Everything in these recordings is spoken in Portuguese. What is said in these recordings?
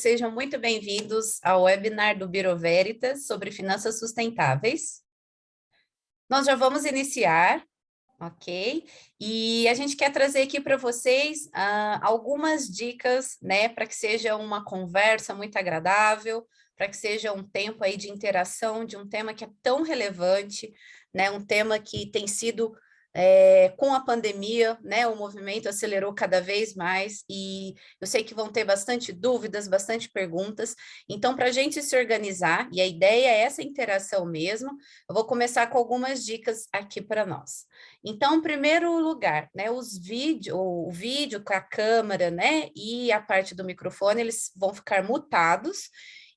sejam muito bem-vindos ao webinar do Bureau Veritas sobre finanças sustentáveis. Nós já vamos iniciar, ok? E a gente quer trazer aqui para vocês algumas dicas, né, para que seja uma conversa muito agradável, para que seja um tempo aí de interação de um tema que é tão relevante, né, um tema que tem sido com a pandemia, né, o movimento acelerou cada vez mais e eu sei que vão ter bastante dúvidas, bastante perguntas, então para a gente se organizar, e a ideia é essa interação mesmo, eu vou começar com algumas dicas aqui para nós. Então, em primeiro lugar, né, o vídeo com a câmera, né, e a parte do microfone, eles vão ficar mutados,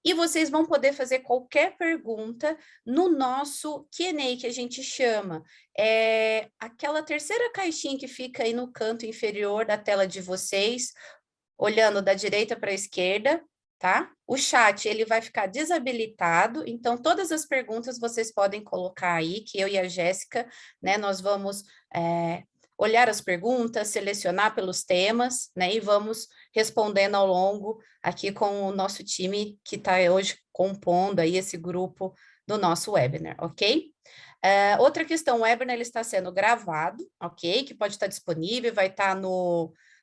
e vocês vão poder fazer qualquer pergunta no nosso Q&A, que a gente chama. É aquela terceira caixinha que fica aí no canto inferior da tela de vocês, olhando da direita para a esquerda, tá? O chat, ele vai ficar desabilitado, então todas as perguntas vocês podem colocar aí, que eu e a Jéssica, né, nós vamos olhar as perguntas, selecionar pelos temas, né, e vamos respondendo ao longo aqui com o nosso time que está hoje compondo aí esse grupo do nosso webinar, ok? Outra questão, o webinar ele está sendo gravado, ok? Que pode estar disponível, vai estar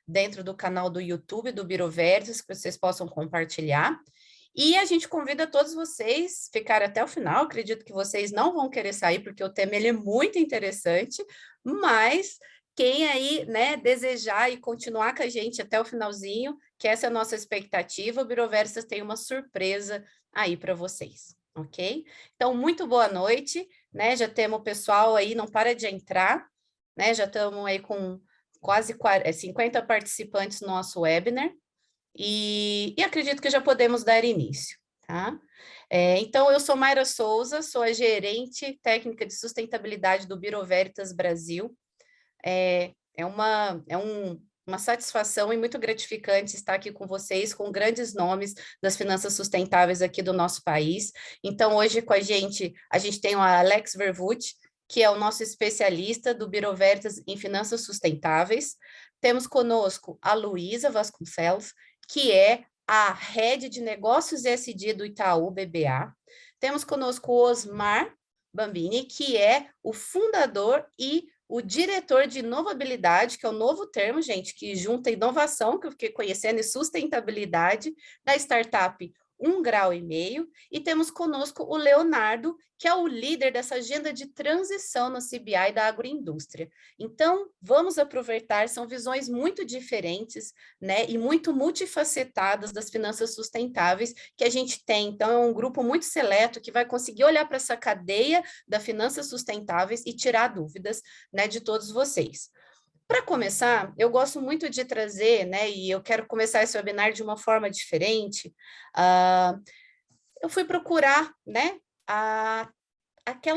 dentro do canal do YouTube do Bureau Veritas, que vocês possam compartilhar. E a gente convida todos vocês a ficarem até o final, acredito que vocês não vão querer sair, porque o tema ele é muito interessante, mas quem aí, né, desejar e continuar com a gente até o finalzinho, que essa é a nossa expectativa, o Bureau Veritas tem uma surpresa aí para vocês, ok? Então, muito boa noite, né, já temos o pessoal aí, não para de entrar, né, já estamos aí com quase 50 participantes no nosso webinar, e acredito que já podemos dar início, tá? Então, eu sou Mayra Souza, sou a gerente técnica de sustentabilidade do Bureau Veritas Brasil. Uma satisfação e muito gratificante estar aqui com vocês, com grandes nomes das finanças sustentáveis aqui do nosso país. Então, hoje com a gente tem o Alex Vervut, que é o nosso especialista do Bureau Veritas em finanças sustentáveis. Temos conosco a Luísa Vasconcelos, que é a Head de Negócios ESG do Itaú BBA. Temos conosco o Osmar Bambini, que é o fundador e o diretor de inovabilidade, que é o novo termo, gente, que junta inovação, que eu fiquei conhecendo, e sustentabilidade, da startup 1,5 grau, e temos conosco o Leonardo, que é o líder dessa agenda de transição no CBI da agroindústria. Então, vamos aproveitar, são visões muito diferentes, né, e muito multifacetadas das finanças sustentáveis que a gente tem. Então, é um grupo muito seleto que vai conseguir olhar para essa cadeia da finanças sustentáveis e tirar dúvidas, né, de todos vocês. Para começar, eu gosto muito de trazer, né, e eu quero começar esse webinar de uma forma diferente. Eu fui procurar, né,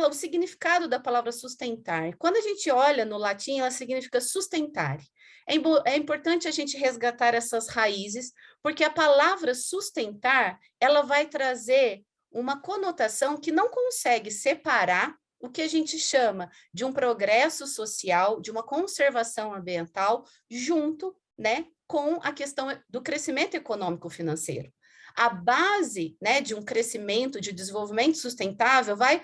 o significado da palavra sustentar. Quando a gente olha no latim, ela significa sustentare. É importante a gente resgatar essas raízes, porque a palavra sustentar, ela vai trazer uma conotação que não consegue separar o que a gente chama de um progresso social, de uma conservação ambiental, junto, né, com a questão do crescimento econômico financeiro. A base, né, de um crescimento, de desenvolvimento sustentável vai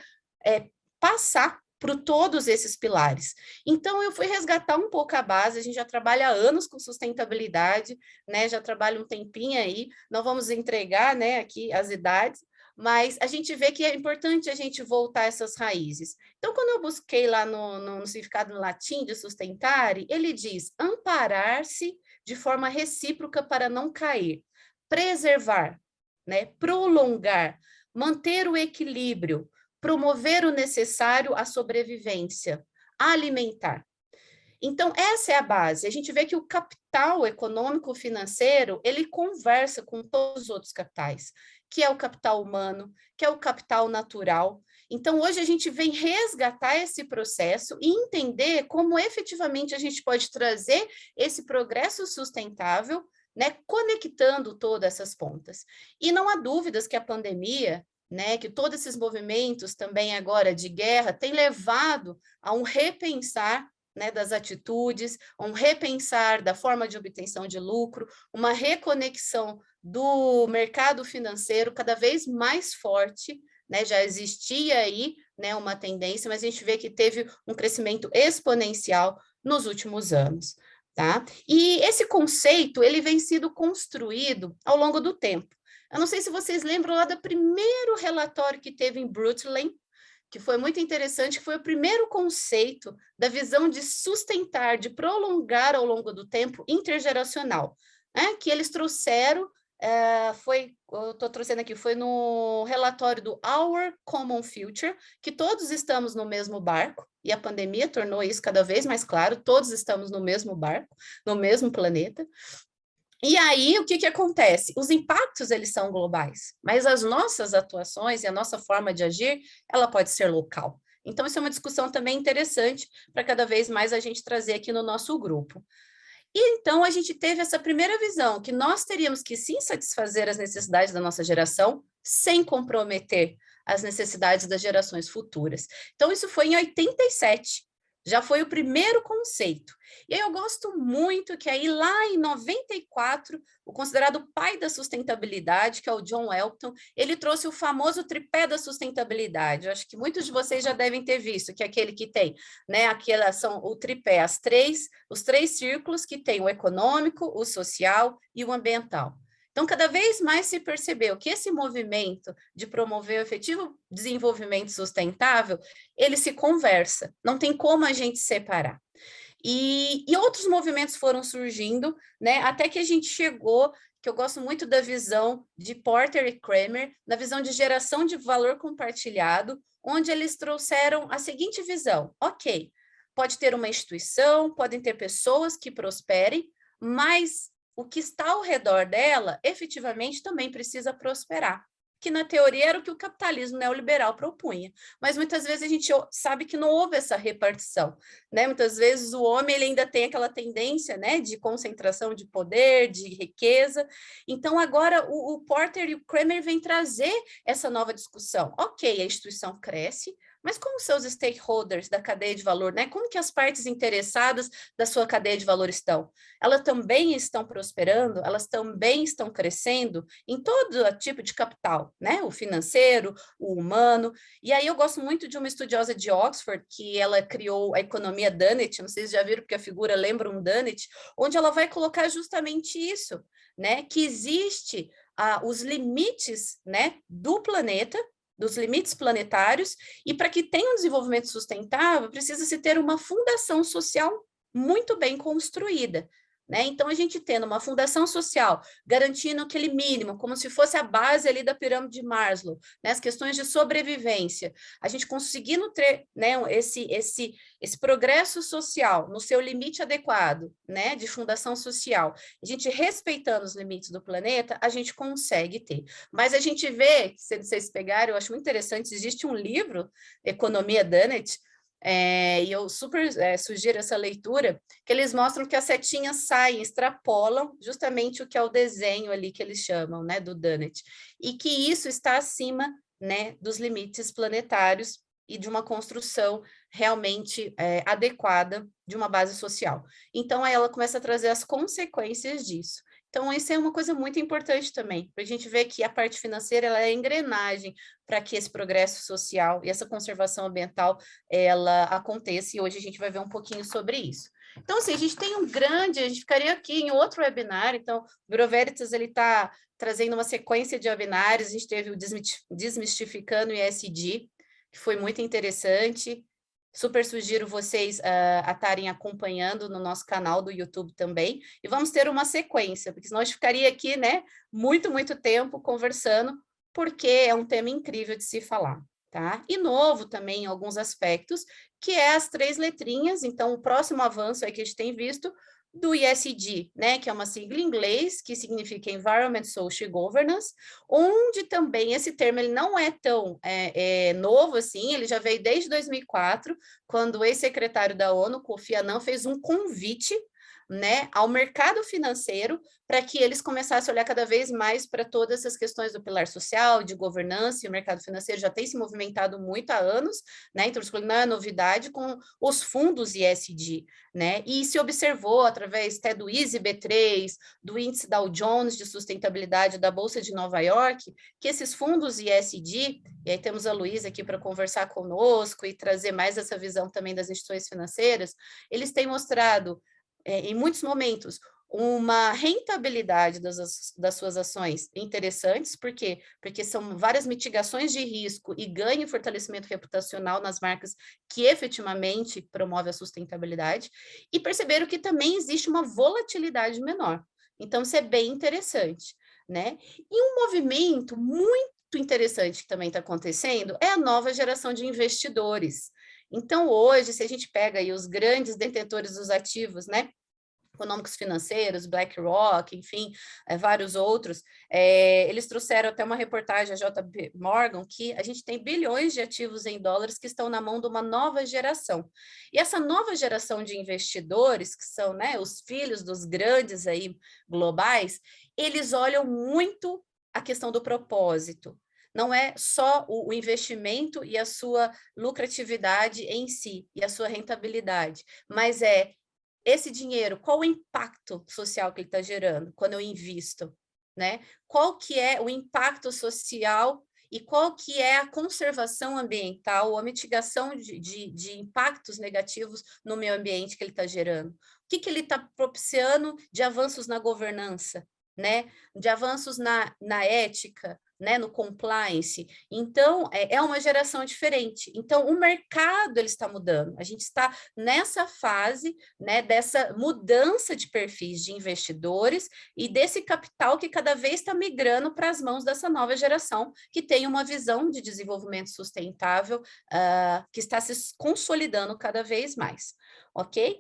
passar por todos esses pilares. Então, eu fui resgatar um pouco a base, a gente já trabalha há anos com sustentabilidade, né, já trabalha um tempinho aí, não vamos entregar, né, aqui as idades, mas a gente vê que é importante a gente voltar a essas raízes. Então, quando eu busquei lá no significado latim de sustentare, ele diz amparar-se de forma recíproca para não cair, preservar, né, prolongar, manter o equilíbrio, promover o necessário à sobrevivência, alimentar. Então, essa é a base. A gente vê que o capital econômico financeiro, ele conversa com todos os outros capitais, que é o capital humano, que é o capital natural. Então, hoje a gente vem resgatar esse processo e entender como efetivamente a gente pode trazer esse progresso sustentável, né, conectando todas essas pontas. E não há dúvidas que a pandemia, né, que todos esses movimentos também agora de guerra têm levado a um repensar, né, das atitudes, um repensar da forma de obtenção de lucro, uma reconexão do mercado financeiro cada vez mais forte, né? Já existia aí, né, uma tendência, mas a gente vê que teve um crescimento exponencial nos últimos anos, tá? E esse conceito, ele vem sendo construído ao longo do tempo. Eu não sei se vocês lembram lá do primeiro relatório que teve em Brundtland, que foi muito interessante, que foi o primeiro conceito da visão de sustentar, de prolongar ao longo do tempo intergeracional, né? Que eles trouxeram, eu estou trazendo aqui, foi no relatório do Our Common Future, que todos estamos no mesmo barco, e a pandemia tornou isso cada vez mais claro, todos estamos no mesmo barco, no mesmo planeta. E aí, o que que acontece? Os impactos, eles são globais, mas as nossas atuações e a nossa forma de agir, ela pode ser local. Então, isso é uma discussão também interessante para cada vez mais a gente trazer aqui no nosso grupo. E então, a gente teve essa primeira visão, que nós teríamos que sim satisfazer as necessidades da nossa geração, sem comprometer as necessidades das gerações futuras. Então, isso foi em 87, já foi o primeiro conceito. E aí eu gosto muito que aí lá em 94, o considerado pai da sustentabilidade, que é o John Elton, ele trouxe o famoso tripé da sustentabilidade. Eu acho que muitos de vocês já devem ter visto, que é aquele que tem, né, aquela são o tripé, os três círculos que tem o econômico, o social e o ambiental. Então, cada vez mais se percebeu que esse movimento de promover o efetivo desenvolvimento sustentável, ele se conversa, não tem como a gente separar. E outros movimentos foram surgindo, né, até que a gente chegou, que eu gosto muito da visão de Porter e Kramer, na visão de geração de valor compartilhado, onde eles trouxeram a seguinte visão: ok, pode ter uma instituição, podem ter pessoas que prosperem, mas o que está ao redor dela, efetivamente, também precisa prosperar. Que na teoria era o que o capitalismo neoliberal propunha. Mas muitas vezes a gente sabe que não houve essa repartição, né? Muitas vezes o homem ele ainda tem aquela tendência, né, de concentração de poder, de riqueza. Então agora o Porter e o Kramer vêm trazer essa nova discussão. Ok, a instituição cresce, mas como são os stakeholders da cadeia de valor, né? Como que as partes interessadas da sua cadeia de valor estão? Elas também estão prosperando? Elas também estão crescendo em todo tipo de capital, né? O financeiro, o humano. E aí eu gosto muito de uma estudiosa de Oxford, que ela criou a economia Dunnett, não sei se já viram, porque a figura lembra um Dunnett, onde ela vai colocar justamente isso, né? Que existe os limites, né, do planeta, dos limites planetários, e para que tenha um desenvolvimento sustentável, precisa-se ter uma fundação social muito bem construída. Né? Então, a gente tendo uma fundação social, garantindo aquele mínimo, como se fosse a base ali da pirâmide de Maslow, né? As questões de sobrevivência, a gente conseguindo ter, né, esse progresso social no seu limite adequado, né, de fundação social, a gente respeitando os limites do planeta, a gente consegue ter. Mas a gente vê, se vocês pegarem, eu acho muito interessante, existe um livro, Economia Dunnett, e eu super sugiro essa leitura, que eles mostram que as setinhas saem, extrapolam justamente o que é o desenho ali que eles chamam, né, do Dunnett, e que isso está acima, né, dos limites planetários e de uma construção realmente adequada de uma base social. Então, aí ela começa a trazer as consequências disso. Então, isso é uma coisa muito importante também, para a gente ver que a parte financeira ela é a engrenagem para que esse progresso social e essa conservação ambiental ela aconteça, e hoje a gente vai ver um pouquinho sobre isso. Então, assim, a gente tem a gente ficaria aqui em outro webinar, então, o Bureau Veritas, ele está trazendo uma sequência de webinários, a gente teve o Desmistificando o ESG, que foi muito interessante. Super sugiro vocês a estarem acompanhando no nosso canal do YouTube também, e vamos ter uma sequência, porque senão a gente ficaria aqui, né, muito tempo conversando, porque é um tema incrível de se falar, tá? E novo também em alguns aspectos, que é as 3 letrinhas, então o próximo avanço aí que a gente tem visto, do ESG, né, que é uma sigla em inglês, que significa Environment, Social e Governance, onde também esse termo ele não é tão novo assim, ele já veio desde 2004, quando o ex-secretário da ONU, Kofi Annan, fez um convite né, ao mercado financeiro, para que eles começassem a olhar cada vez mais para todas essas questões do pilar social, de governança, e o mercado financeiro já tem se movimentado muito há anos, né, então não é novidade com os fundos ESG, né, e se observou através até do ISE B3, do índice Dow Jones de sustentabilidade da Bolsa de Nova York, que esses fundos ESG, e aí temos a Luísa aqui para conversar conosco e trazer mais essa visão também das instituições financeiras, eles têm mostrado, em muitos momentos, uma rentabilidade das suas ações interessantes, por quê? Porque são várias mitigações de risco e ganho e fortalecimento reputacional nas marcas que efetivamente promove a sustentabilidade, e perceberam que também existe uma volatilidade menor. Então, isso é bem interessante, né? E um movimento muito interessante que também está acontecendo é a nova geração de investidores. Então, hoje, se a gente pega aí os grandes detentores dos ativos, né, econômicos financeiros, BlackRock, enfim, vários outros, eles trouxeram até uma reportagem, a JP Morgan, que a gente tem bilhões de ativos em dólares que estão na mão de uma nova geração. E essa nova geração de investidores, que são, né, os filhos dos grandes aí globais, eles olham muito a questão do propósito. Não é só o investimento e a sua lucratividade em si, e a sua rentabilidade, mas esse dinheiro, qual o impacto social que ele está gerando quando eu invisto, né? Qual que é o impacto social e qual que é a conservação ambiental ou a mitigação de impactos negativos no meio ambiente que ele está gerando? O que ele está propiciando de avanços na governança, né? De avanços na ética, né, no compliance. Então, é uma geração diferente. Então, o mercado ele está mudando. A gente está nessa fase, né, dessa mudança de perfis de investidores e desse capital que cada vez está migrando para as mãos dessa nova geração, que tem uma visão de desenvolvimento sustentável que está se consolidando cada vez mais, ok?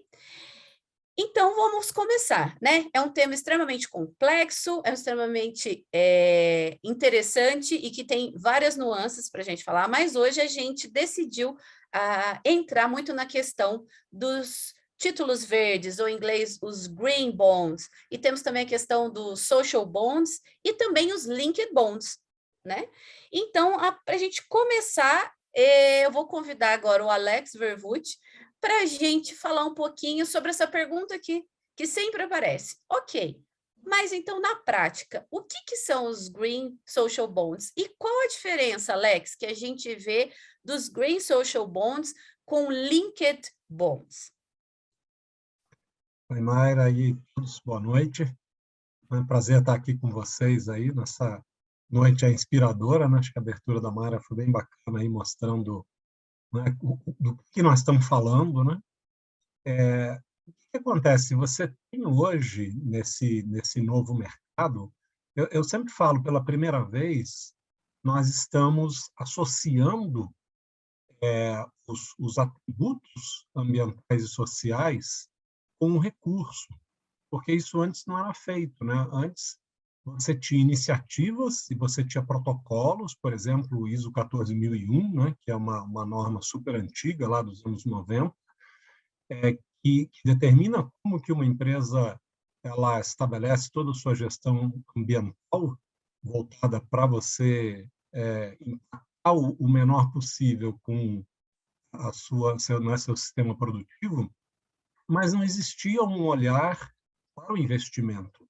Então, vamos começar, né? É um tema extremamente complexo, é extremamente interessante e que tem várias nuances para a gente falar, mas hoje a gente decidiu entrar muito na questão dos títulos verdes, ou em inglês, os green bonds, e temos também a questão dos social bonds e também os linked bonds, né? Então, para a gente começar, eu vou convidar agora o Alex Vervoet, para a gente falar um pouquinho sobre essa pergunta aqui, que sempre aparece. Ok, mas então, na prática, o que são os Green Social Bonds? E qual a diferença, Alex, que a gente vê dos Green Social Bonds com Linked Bonds? Oi, Mayra e todos, boa noite. É um prazer estar aqui com vocês aí nessa noite inspiradora, né? Acho que a abertura da Mayra foi bem bacana aí, mostrando, né, do que nós estamos falando, né? O que acontece? Você tem hoje, nesse novo mercado, eu sempre falo, pela primeira vez, nós estamos associando os atributos ambientais e sociais com um recurso, porque isso antes não era feito, né? Antes você tinha iniciativas e você tinha protocolos, por exemplo, o ISO 14001, né, que é uma norma super antiga, lá dos anos 90, que determina como que uma empresa ela estabelece toda a sua gestão ambiental voltada para você impactar o menor possível com seu sistema produtivo, mas não existia um olhar para o investimento,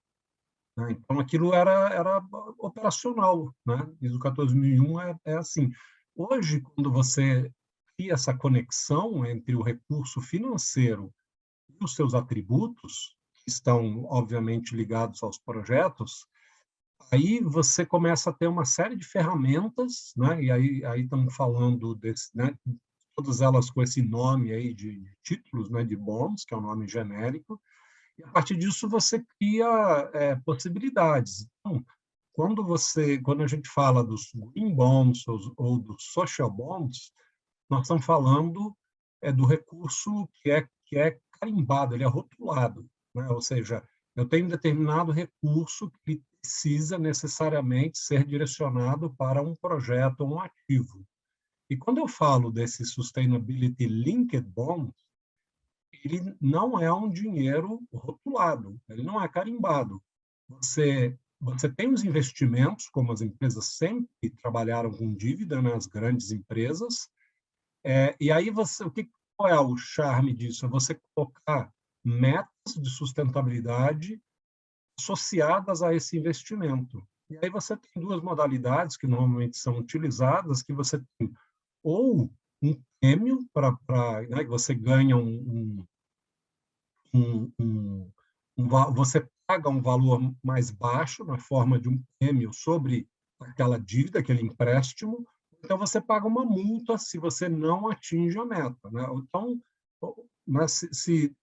né? Então, aquilo era operacional, né? ISO 14001 é assim. Hoje, quando você cria essa conexão entre o recurso financeiro e os seus atributos, que estão, obviamente, ligados aos projetos, aí você começa a ter uma série de ferramentas, né? E aí estamos falando né? Todas elas com esse nome aí de títulos, né? De bonds, que é um nome genérico, e a partir disso você cria possibilidades. Então, quando a gente fala dos green bonds ou dos social bonds, nós estamos falando do recurso que é carimbado, ele é rotulado, né? Ou seja, eu tenho um determinado recurso que precisa necessariamente ser direcionado para um projeto ou um ativo. E quando eu falo desse Sustainability Linked Bond, ele não é um dinheiro rotulado, ele não é carimbado. Você tem os investimentos, como as empresas sempre trabalharam com dívida, né, as grandes empresas, e aí qual é o charme disso? É você colocar metas de sustentabilidade associadas a esse investimento. E aí você tem duas modalidades que normalmente são utilizadas, que você tem ou um prêmio né, que você ganha você paga um valor mais baixo na forma de um prêmio sobre aquela dívida, aquele empréstimo, então você paga uma multa se você não atinge a meta, né? Então, mas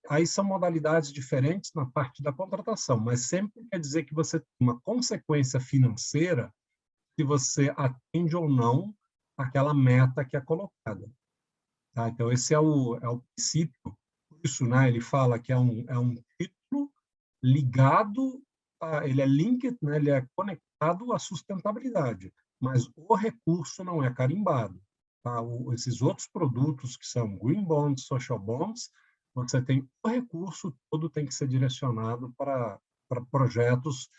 aí são modalidades diferentes na parte da contratação, mas sempre quer dizer que você tem uma consequência financeira se você atende ou não aquela meta que é colocada. Tá? Então, esse é o princípio. Por isso, né, ele fala que é um título ligado, ele é linked, né, ele é conectado à sustentabilidade, mas o recurso não é carimbado. Tá? Esses outros produtos que são green bonds, social bonds, você tem o recurso todo tem que ser direcionado para projetos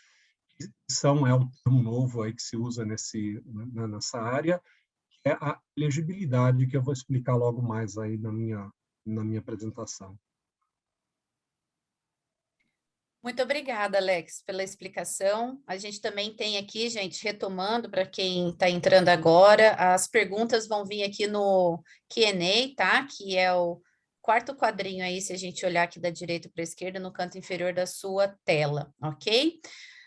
que é o termo novo aí que se usa nessa área, que é a elegibilidade, que eu vou explicar logo mais aí na minha apresentação. Muito obrigada, Alex, pela explicação. A gente também tem aqui, gente, retomando para quem está entrando agora, as perguntas vão vir aqui no Q&A, tá? Que é o quarto quadrinho aí, se a gente olhar aqui da direita para a esquerda, no canto inferior da sua tela, ok?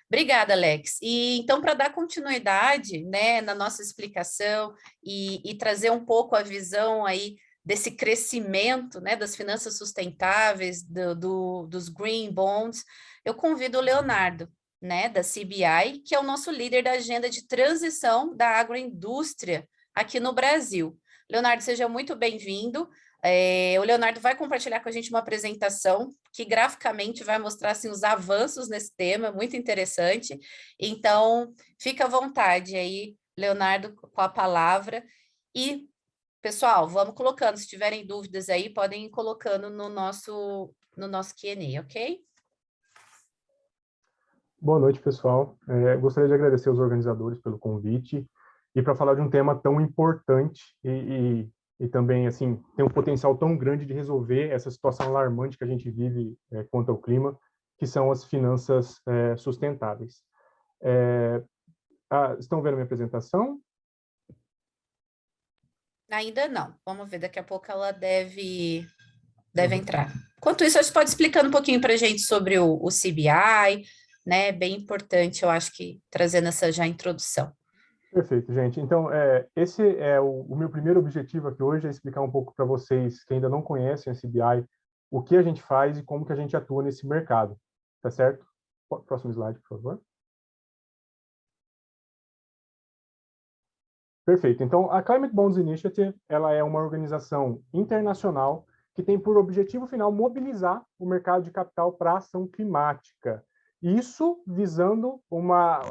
Obrigada, Alex. E então, para dar continuidade, né, na nossa explicação e trazer um pouco a visão aí desse crescimento, né, das finanças sustentáveis, dos green bonds, eu convido o Leonardo, né, da CBI, que é o nosso líder da agenda de transição da agroindústria aqui no Brasil. Leonardo, seja muito bem-vindo. O Leonardo vai compartilhar com a gente uma apresentação que graficamente vai mostrar assim, os avanços nesse tema, muito interessante. Então, fica à vontade aí, Leonardo, com a palavra. E, pessoal, vamos colocando, se tiverem dúvidas aí, podem ir colocando no nosso Q&A, ok? Boa noite, pessoal. Gostaria de agradecer aos organizadores pelo convite e para falar de um tema tão importante e também assim tem um potencial tão grande de resolver essa situação alarmante que a gente vive quanto ao clima, que são as finanças sustentáveis. Estão vendo a minha apresentação? Ainda não. Vamos ver, daqui a pouco ela deve entrar. Enquanto isso, você pode explicando um pouquinho para a gente sobre o CBI, né? Bem importante, eu acho que trazendo essa já introdução. Perfeito, gente. Então, esse é o meu primeiro objetivo aqui hoje, é explicar um pouco para vocês que ainda não conhecem a CBI, o que a gente faz e como que a gente atua nesse mercado, tá certo? Próximo slide, por favor. Perfeito. Então, a Climate Bonds Initiative, ela é uma organização internacional que tem por objetivo final mobilizar o mercado de capital para a ação climática. Isso visando uma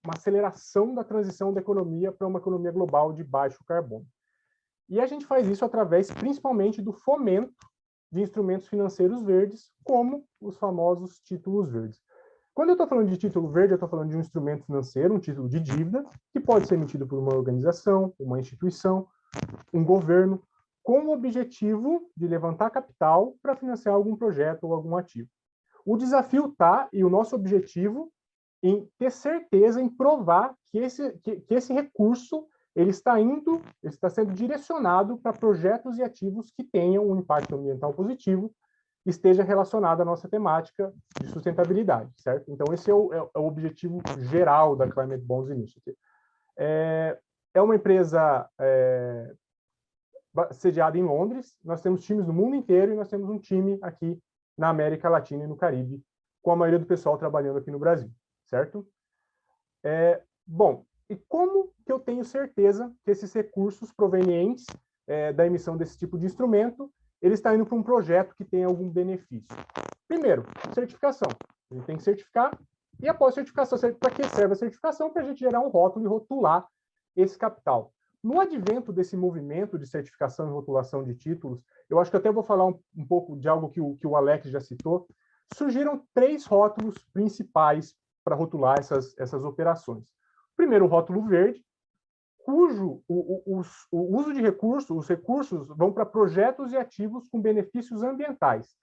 aceleração da transição da economia para uma economia global de baixo carbono. E a gente faz isso através, principalmente, do fomento de instrumentos financeiros verdes, como os famosos títulos verdes. Quando eu estou falando de título verde, eu estou falando de um instrumento financeiro, um título de dívida, que pode ser emitido por uma organização, uma instituição, um governo, com o objetivo de levantar capital para financiar algum projeto ou algum ativo. O desafio está, e o nosso objetivo, em ter certeza, em provar que esse recurso ele está sendo direcionado para projetos e ativos que tenham um impacto ambiental positivo, esteja relacionado à nossa temática de sustentabilidade, certo? Então, esse é o objetivo geral da Climate Bonds Initiative. É uma empresa sediada em Londres, nós temos times no mundo inteiro e nós temos um time aqui na América Latina e no Caribe, com a maioria do pessoal trabalhando aqui no Brasil, certo? Bom, e como que eu tenho certeza que esses recursos provenientes da emissão desse tipo de instrumento, ele está indo para um projeto que tem algum benefício? Primeiro, certificação. A gente tem que certificar, e após a certificação, para que serve a certificação? Para a gente gerar um rótulo e rotular esse capital. no advento desse movimento de certificação e rotulação de títulos, eu acho que até vou falar um pouco de algo que o Alex já citou, surgiram 3 rótulos principais para rotular essas operações. Primeiro, o rótulo verde, cujo o uso de recursos, os recursos vão para projetos e ativos com benefícios ambientais,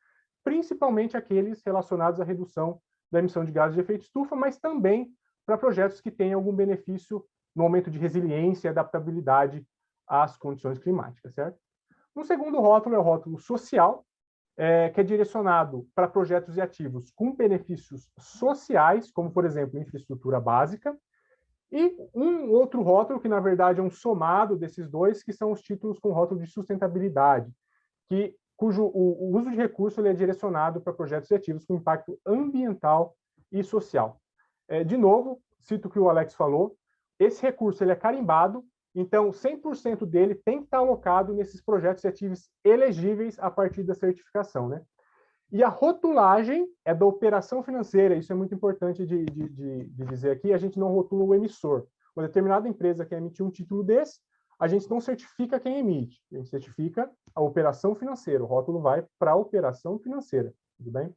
principalmente aqueles relacionados à redução da emissão de gases de efeito estufa, mas também para projetos que tenham algum benefício no aumento de resiliência e adaptabilidade às condições climáticas, certo? Um segundo rótulo é o rótulo social, que é direcionado para projetos e ativos com benefícios sociais, como, por exemplo, infraestrutura básica, e um outro rótulo, que na verdade é um somado desses dois, que são os títulos com rótulo de sustentabilidade, cujo o uso de recurso ele é direcionado para projetos e ativos com impacto ambiental e social. De novo, cito o que o Alex falou, esse recurso ele é carimbado, então 100% dele tem que estar alocado nesses projetos e ativos elegíveis a partir da certificação, né? E a rotulagem é da operação financeira, isso é muito importante de dizer aqui, a gente não rotula o emissor. Uma determinada empresa que emitir um título desse, a gente não certifica quem emite, a gente certifica a operação financeira, o rótulo vai para a operação financeira, tudo bem?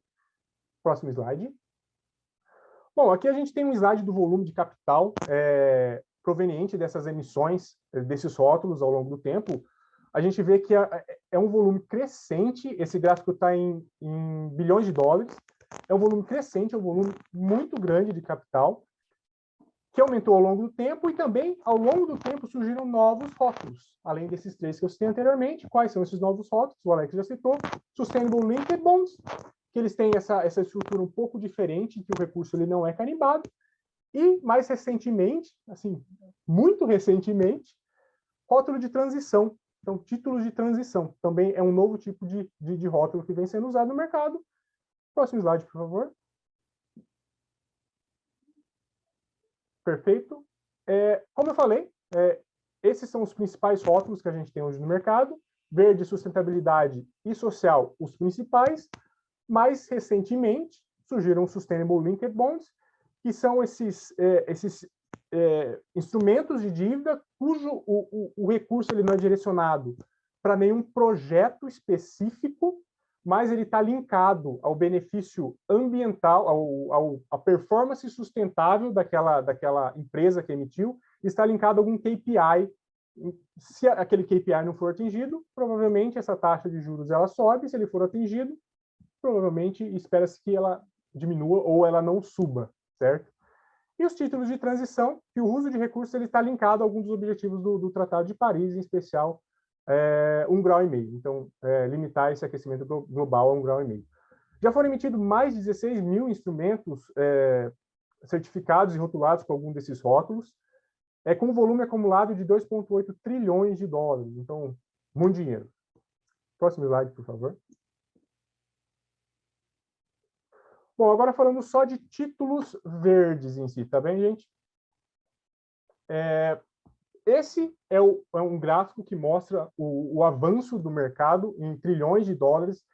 Próximo slide. Bom, aqui a gente tem um slide do volume de capital proveniente dessas emissões, desses rótulos ao longo do tempo. A gente vê que é um volume crescente, esse gráfico está em bilhões de dólares, é um volume crescente, é um volume muito grande de capital, que aumentou ao longo do tempo, e também, ao longo do tempo, surgiram novos rótulos, além desses 3 que eu citei anteriormente. Quais são esses novos rótulos? O Alex já citou. Sustainable Linked Bonds, que eles têm essa estrutura um pouco diferente, que o recurso ele não é carimbado, e, mais recentemente, assim, muito recentemente, rótulo de transição. Então, títulos de transição também é um novo tipo de rótulo que vem sendo usado no mercado. Próximo slide, por favor. Perfeito. Como eu falei, esses são os principais rótulos que a gente tem hoje no mercado. Verde, sustentabilidade e social, os principais. Mais recentemente, surgiram os Sustainable Linked Bonds, que são esses instrumentos de dívida cujo o recurso ele não é direcionado para nenhum projeto específico, mas ele está linkado ao benefício ambiental, à performance sustentável daquela empresa que emitiu, e está linkado a algum KPI. Se aquele KPI não for atingido, provavelmente essa taxa de juros ela sobe. Se ele for atingido, provavelmente espera-se que ela diminua ou ela não suba, certo? E os títulos de transição, que o uso de recursos ele está linkado a alguns dos objetivos do Tratado de Paris, em especial 1,5 graus. Então, limitar esse aquecimento global a 1,5 graus. Já foram emitidos mais de 16 mil instrumentos certificados e rotulados com algum desses rótulos, com um volume acumulado de 2,8 trilhões de dólares. Então, muito dinheiro. Próximo slide, por favor. Bom, agora falando só de títulos verdes em si, tá bem, gente? Esse é um gráfico que mostra o avanço do mercado em trilhões de dólares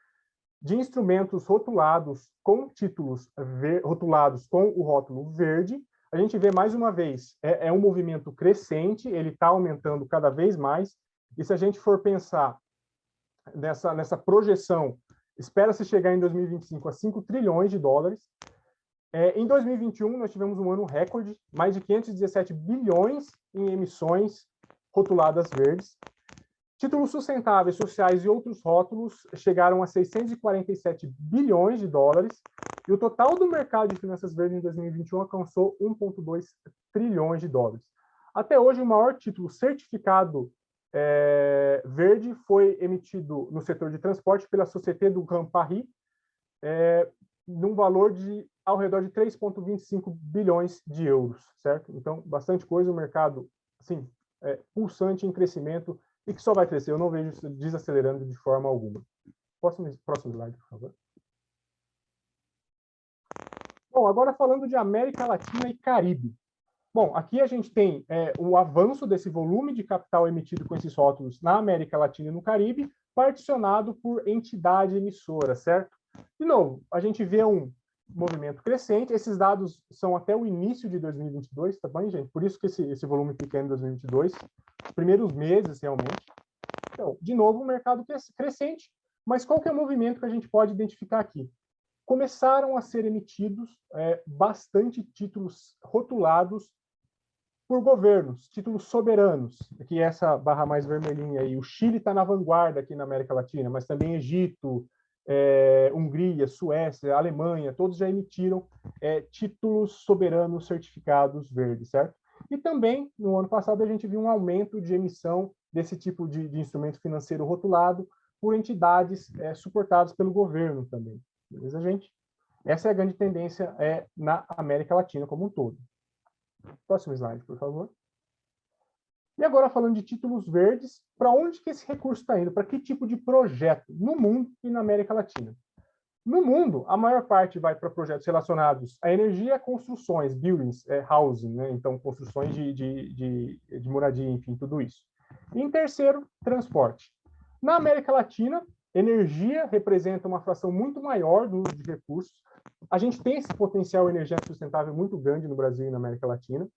de instrumentos rotulados com títulos rotulados com o rótulo verde. A gente vê mais uma vez, é um movimento crescente, ele está aumentando cada vez mais, e se a gente for pensar nessa projeção, espera-se chegar em 2025 a 5 trilhões de dólares. Em 2021, nós tivemos um ano recorde, mais de 517 bilhões em emissões rotuladas verdes. Títulos sustentáveis, sociais e outros rótulos chegaram a 647 bilhões de dólares, e o total do mercado de finanças verdes em 2021 alcançou 1,2 trilhões de dólares. Até hoje, o maior título certificado verde foi emitido no setor de transporte pela Société du Grand Paris, num valor de ao redor de 3,25 bilhões de euros, certo? Então, bastante coisa, o mercado, assim, pulsante em crescimento e que só vai crescer, eu não vejo isso desacelerando de forma alguma. Próximo slide, por favor. Bom, agora falando de América Latina e Caribe. Bom, aqui a gente tem o avanço desse volume de capital emitido com esses rótulos na América Latina e no Caribe, particionado por entidade emissora, certo? De novo, a gente vê um movimento crescente. Esses dados são até o início de 2022, tá bem, gente? Por isso que esse volume pequeno em 2022, os primeiros meses, realmente. Então, de novo, um mercado crescente, mas qual que é o movimento que a gente pode identificar aqui? Começaram a ser emitidos bastante títulos rotulados por governos, títulos soberanos, aqui essa barra mais vermelhinha aí. O Chile está na vanguarda aqui na América Latina, mas também Egito, Hungria, Suécia, Alemanha, todos já emitiram títulos soberanos certificados verdes, certo? E também, no ano passado, a gente viu um aumento de emissão desse tipo de instrumento financeiro rotulado por entidades suportadas pelo governo também. Beleza, gente? Essa é a grande tendência na América Latina como um todo. Próximo slide, por favor. E agora, falando de títulos verdes, para onde que esse recurso está indo? Para que tipo de projeto? No mundo e na América Latina. No mundo, a maior parte vai para projetos relacionados à energia, construções, buildings, housing, né? Então, construções de moradia, enfim, tudo isso. E em terceiro, transporte. Na América Latina, energia representa uma fração muito maior do uso de recursos. A gente tem esse potencial energético sustentável muito grande no Brasil e na América Latina.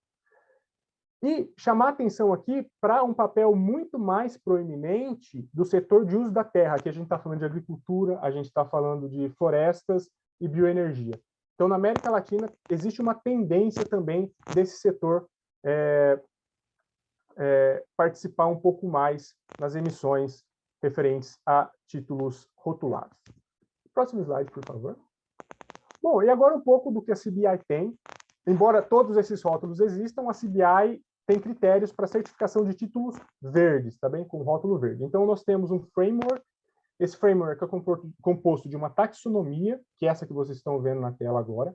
E chamar atenção aqui para um papel muito mais proeminente do setor de uso da terra. Aqui a gente está falando de agricultura, a gente está falando de florestas e bioenergia. Então, na América Latina, existe uma tendência também desse setor participar um pouco mais nas emissões referentes a títulos rotulados. Próximo slide, por favor. Bom, e agora um pouco do que a CBI tem. Embora todos esses rótulos existam, a CBI tem critérios para certificação de títulos verdes, tá bem? Com rótulo verde. Então, nós temos um framework. Esse framework é composto de uma taxonomia, que é essa que vocês estão vendo na tela agora,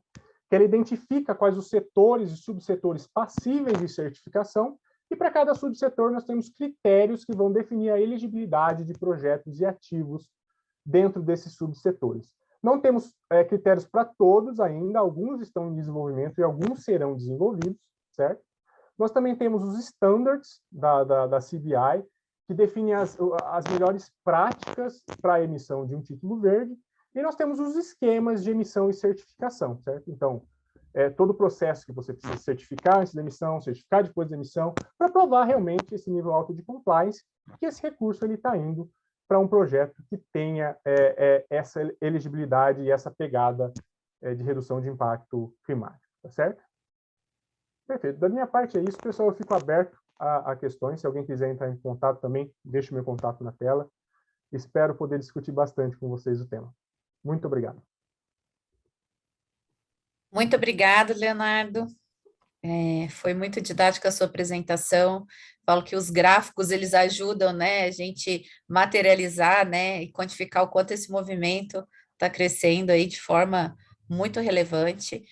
que ela identifica quais os setores e subsetores passíveis de certificação, e para cada subsetor nós temos critérios que vão definir a elegibilidade de projetos e ativos dentro desses subsetores. Não temos critérios para todos ainda, alguns estão em desenvolvimento e alguns serão desenvolvidos, certo? Nós também temos os standards da CBI, que definem as melhores práticas para a emissão de um título verde, e nós temos os esquemas de emissão e certificação, certo? Então, todo o processo que você precisa certificar antes da emissão, certificar depois da emissão, para provar realmente esse nível alto de compliance, que esse recurso está indo para um projeto que tenha essa elegibilidade e essa pegada de redução de impacto climático, tá certo? Perfeito. Da minha parte é isso, pessoal. Eu fico aberto a questões. Se alguém quiser entrar em contato também, deixe o meu contato na tela. Espero poder discutir bastante com vocês o tema. Muito obrigado. Muito obrigada, Leonardo. Foi muito didática a sua apresentação. Falo que os gráficos, eles ajudam, né, a gente materializar, né, e quantificar o quanto esse movimento está crescendo aí de forma muito relevante.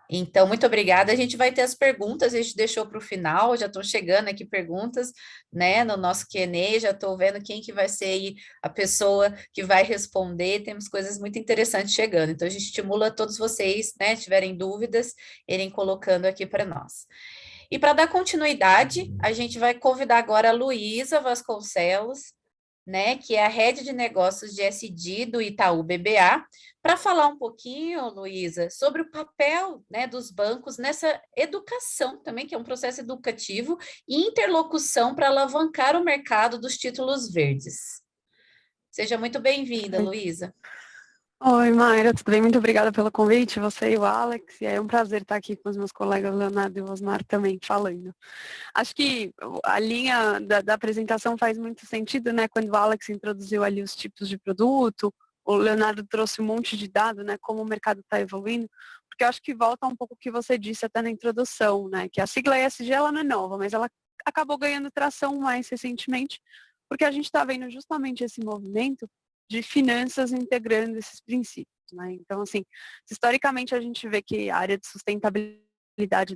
Então, muito obrigada. A gente vai ter as perguntas, a gente deixou para o final, já estão chegando aqui perguntas, né, no nosso Q&A, já estou vendo quem que vai ser aí a pessoa que vai responder, temos coisas muito interessantes chegando, então a gente estimula todos vocês, né, tiverem dúvidas, irem colocando aqui para nós. E para dar continuidade, a gente vai convidar agora a Luísa Vasconcelos, né, que é a Head de Negócios de SD do Itaú BBA, para falar um pouquinho, Luísa, sobre o papel, né, dos bancos nessa educação também, que é um processo educativo, e interlocução para alavancar o mercado dos títulos verdes. Seja muito bem-vinda, Luísa. Oi, Mayra, tudo bem? Muito obrigada pelo convite, você e o Alex, e é um prazer estar aqui com os meus colegas Leonardo e Osmar também falando. Acho que a linha da apresentação faz muito sentido, né, quando o Alex introduziu ali os tipos de produto, o Leonardo trouxe um monte de dado, né, como o mercado está evoluindo, porque eu acho que volta um pouco o que você disse até na introdução, né, que a sigla ESG ela não é nova, mas ela acabou ganhando tração mais recentemente, porque a gente está vendo justamente esse movimento de finanças integrando esses princípios, né? Então, assim, historicamente a gente vê que a área de sustentabilidade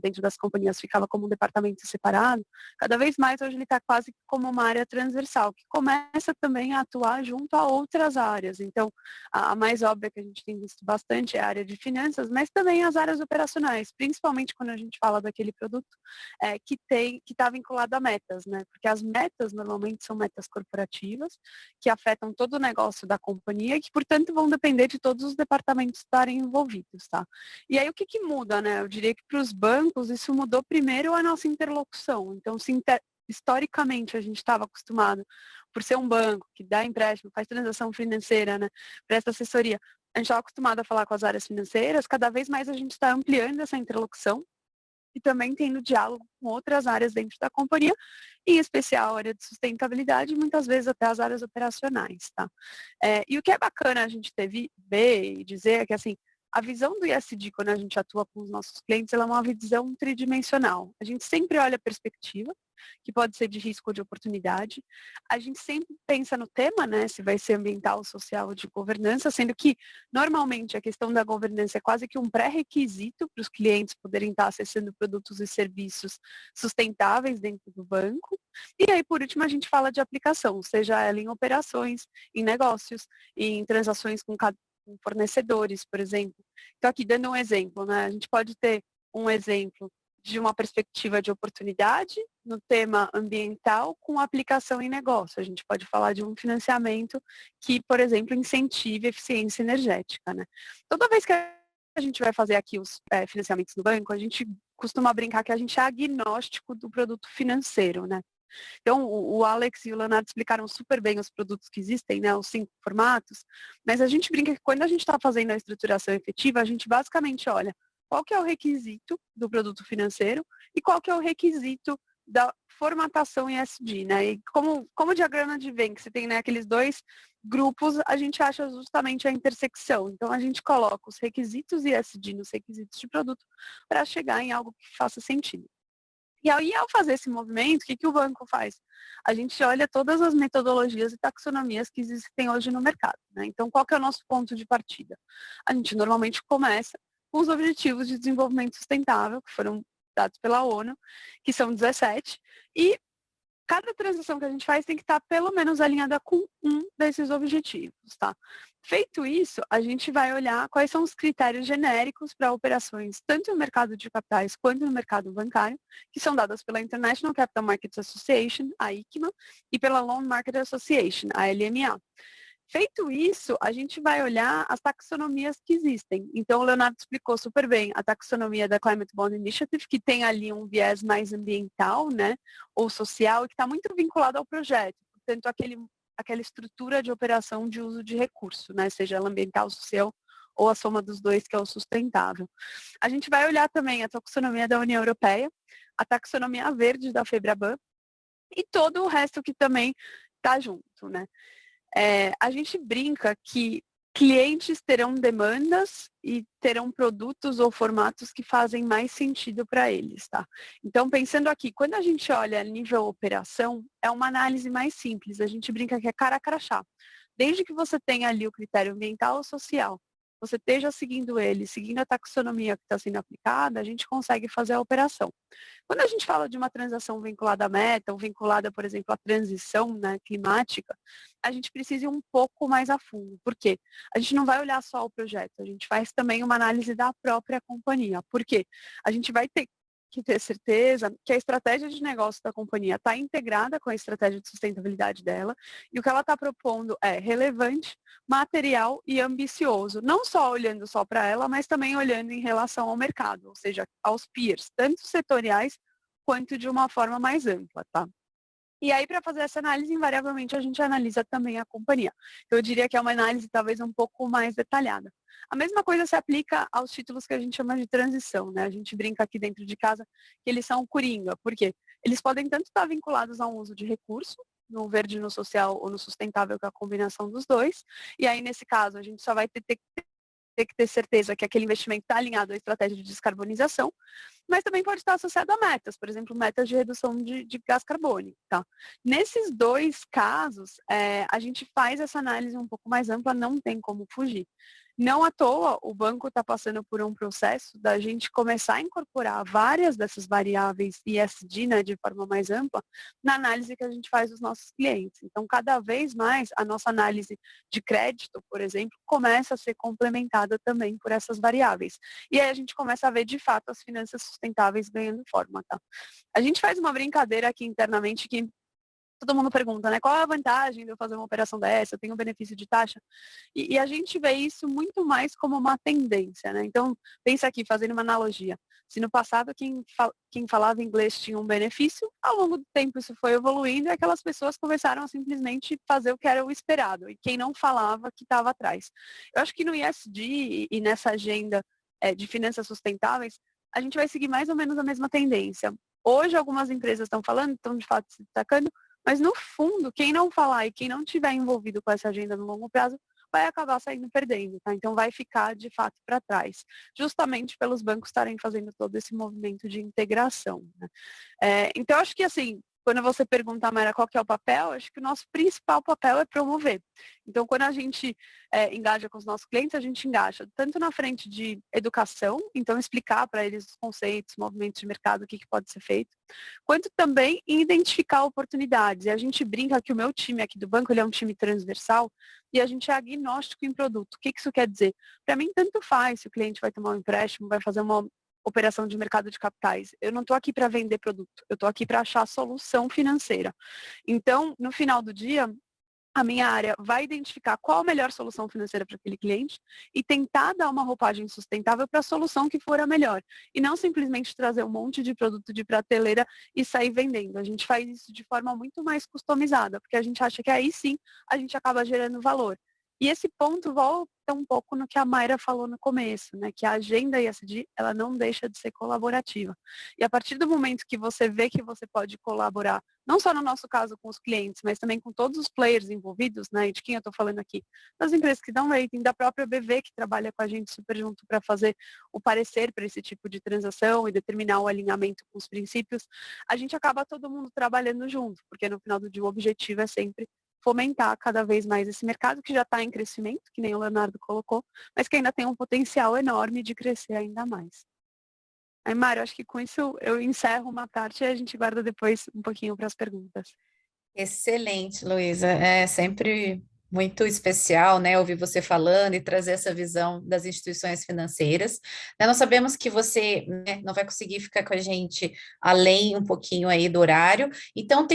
dentro das companhias ficava como um departamento separado, cada vez mais hoje ele está quase como uma área transversal, que começa também a atuar junto a outras áreas. Então, a mais óbvia que a gente tem visto bastante é a área de finanças, mas também as áreas operacionais, principalmente quando a gente fala daquele produto que está vinculado a metas, né? Porque as metas normalmente são metas corporativas, que afetam todo o negócio da companhia e que, portanto, vão depender de todos os departamentos estarem envolvidos, tá? E aí o que muda, né? Eu diria que para os bancos isso mudou primeiro a nossa interlocução. Então, historicamente a gente estava acostumado, por ser um banco que dá empréstimo, faz transação financeira, né? Presta assessoria, a gente estava acostumado a falar com as áreas financeiras, cada vez mais a gente está ampliando essa interlocução e também tendo diálogo com outras áreas dentro da companhia, em especial a área de sustentabilidade e muitas vezes até as áreas operacionais, tá? E o que é bacana a gente ver e dizer é que, assim, a visão do ESG, quando a gente atua com os nossos clientes, ela é uma visão tridimensional. A gente sempre olha a perspectiva, que pode ser de risco ou de oportunidade. A gente sempre pensa no tema, né, se vai ser ambiental, social ou de governança, sendo que, normalmente, a questão da governança é quase que um pré-requisito para os clientes poderem estar acessando produtos e serviços sustentáveis dentro do banco. E aí, por último, a gente fala de aplicação, seja ela em operações, em negócios, em transações com fornecedores, por exemplo. Então, aqui dando um exemplo, né? A gente pode ter um exemplo de uma perspectiva de oportunidade no tema ambiental com aplicação em negócio. A gente pode falar de um financiamento que, por exemplo, incentive a eficiência energética, né? Toda vez que a gente vai fazer aqui os financiamentos no banco, a gente costuma brincar que a gente é agnóstico do produto financeiro, né? Então, o Alex e o Leonardo explicaram super bem os produtos que existem, né, os 5 formatos, mas a gente brinca que quando a gente está fazendo a estruturação efetiva, a gente basicamente olha qual que é o requisito do produto financeiro e qual que é o requisito da formatação ESG, né? E como o diagrama de Venn, que você tem, né, aqueles dois grupos, a gente acha justamente a intersecção. Então, a gente coloca os requisitos ESG nos requisitos de produto para chegar em algo que faça sentido. E aí, ao fazer esse movimento, o que o banco faz? A gente olha todas as metodologias e taxonomias que existem hoje no mercado, né? Então, qual que é o nosso ponto de partida? A gente normalmente começa com os Objetivos de Desenvolvimento Sustentável, que foram dados pela ONU, que são 17, e cada transação que a gente faz tem que estar pelo menos alinhada com um desses objetivos, tá? Feito isso, a gente vai olhar quais são os critérios genéricos para operações, tanto no mercado de capitais quanto no mercado bancário, que são dadas pela International Capital Markets Association, a ICMA, e pela Loan Market Association, a LMA. Feito isso, a gente vai olhar as taxonomias que existem. Então, o Leonardo explicou super bem a taxonomia da Climate Bond Initiative, que tem ali um viés mais ambiental, né, ou social, e que está muito vinculado ao projeto. Portanto, aquela estrutura de operação de uso de recurso, né, seja ela ambiental, social ou a soma dos dois, que é o sustentável. A gente vai olhar também a taxonomia da União Europeia, a taxonomia verde da FEBRABAN e todo o resto que também está junto, né. A gente brinca que clientes terão demandas e terão produtos ou formatos que fazem mais sentido para eles, tá? Então, pensando aqui, quando a gente olha nível operação, é uma análise mais simples. A gente brinca que é cara a crachá. Desde que você tenha ali o critério ambiental ou social, você esteja seguindo ele, seguindo a taxonomia que está sendo aplicada, a gente consegue fazer a operação. Quando a gente fala de uma transação vinculada à meta, ou vinculada, por exemplo, à transição, né, climática, a gente precisa ir um pouco mais a fundo. Por quê? A gente não vai olhar só o projeto, a gente faz também uma análise da própria companhia. Por quê? A gente vai ter que ter certeza que a estratégia de negócio da companhia está integrada com a estratégia de sustentabilidade dela e o que ela está propondo é relevante, material e ambicioso, não só olhando só para ela, mas também olhando em relação ao mercado, ou seja, aos peers, tanto setoriais quanto de uma forma mais ampla, tá? E aí, para fazer essa análise, invariavelmente, a gente analisa também a companhia. Então, eu diria que é uma análise talvez um pouco mais detalhada. A mesma coisa se aplica aos títulos que a gente chama de transição, né? A gente brinca aqui dentro de casa que eles são coringa, porque eles podem tanto estar vinculados a um uso de recurso, no verde, no social ou no sustentável, que é a combinação dos dois. E aí, nesse caso, a gente só vai ter que ter certeza que aquele investimento está alinhado à estratégia de descarbonização, mas também pode estar associado a metas, por exemplo, metas de redução de gás carbônico. Tá? Nesses dois casos, a gente faz essa análise um pouco mais ampla, não tem como fugir. não à toa, o banco está passando por um processo da gente começar a incorporar várias dessas variáveis ESG, né, de forma mais ampla, na análise que a gente faz dos nossos clientes. Então, cada vez mais, a nossa análise de crédito, por exemplo, começa a ser complementada também por essas variáveis. E aí a gente começa a ver, de fato, as finanças sustentáveis ganhando forma, tá? A gente faz uma brincadeira aqui internamente que todo mundo pergunta, né? Qual é a vantagem de eu fazer uma operação dessa? Eu tenho benefício de taxa? E a gente vê isso muito mais como uma tendência, né? Então, pensa aqui, fazendo uma analogia. Se no passado quem falava inglês tinha um benefício, ao longo do tempo isso foi evoluindo e aquelas pessoas começaram a simplesmente fazer o que era o esperado. E quem não falava, que estava atrás. Eu acho que no ESG e nessa agenda de finanças sustentáveis, a gente vai seguir mais ou menos a mesma tendência. Hoje, algumas empresas estão falando, estão de fato se destacando, mas, no fundo, quem não falar e quem não estiver envolvido com essa agenda no longo prazo vai acabar saindo perdendo, tá? Então, vai ficar, de fato, para trás, justamente pelos bancos estarem fazendo todo esse movimento de integração, né? Então, acho que, assim, quando você pergunta, Mayra, qual que é o papel, acho que o nosso principal papel é promover. Então, quando a gente engaja com os nossos clientes, a gente engaja tanto na frente de educação, então explicar para eles os conceitos, movimentos de mercado, o que pode ser feito, quanto também em identificar oportunidades. E a gente brinca que o meu time aqui do banco, ele é um time transversal e a gente é agnóstico em produto. O que isso quer dizer? Para mim, tanto faz se o cliente vai tomar um empréstimo, vai fazer uma operação de mercado de capitais. Eu não estou aqui para vender produto, eu estou aqui para achar solução financeira. Então, no final do dia, a minha área vai identificar qual a melhor solução financeira para aquele cliente e tentar dar uma roupagem sustentável para a solução que for a melhor. E não simplesmente trazer um monte de produto de prateleira e sair vendendo. A gente faz isso de forma muito mais customizada, porque a gente acha que aí sim a gente acaba gerando valor. E esse ponto volta um pouco no que a Mayra falou no começo, né? Que a agenda ESG, ela não deixa de ser colaborativa. E a partir do momento que você vê que você pode colaborar, não só no nosso caso com os clientes, mas também com todos os players envolvidos, né? E de quem eu estou falando aqui? Das empresas que dão rating, da própria BV, que trabalha com a gente super junto para fazer o parecer para esse tipo de transação e determinar o alinhamento com os princípios, a gente acaba todo mundo trabalhando junto, porque no final do dia o objetivo é sempre fomentar cada vez mais esse mercado que já está em crescimento, que nem o Leonardo colocou, mas que ainda tem um potencial enorme de crescer ainda mais. Aí, Mário, acho que com isso eu encerro uma parte e a gente guarda depois um pouquinho para as perguntas. Excelente, Luísa. É sempre muito especial, né, ouvir você falando e trazer essa visão das instituições financeiras. Nós sabemos que você, né, não vai conseguir ficar com a gente além um pouquinho aí do horário, então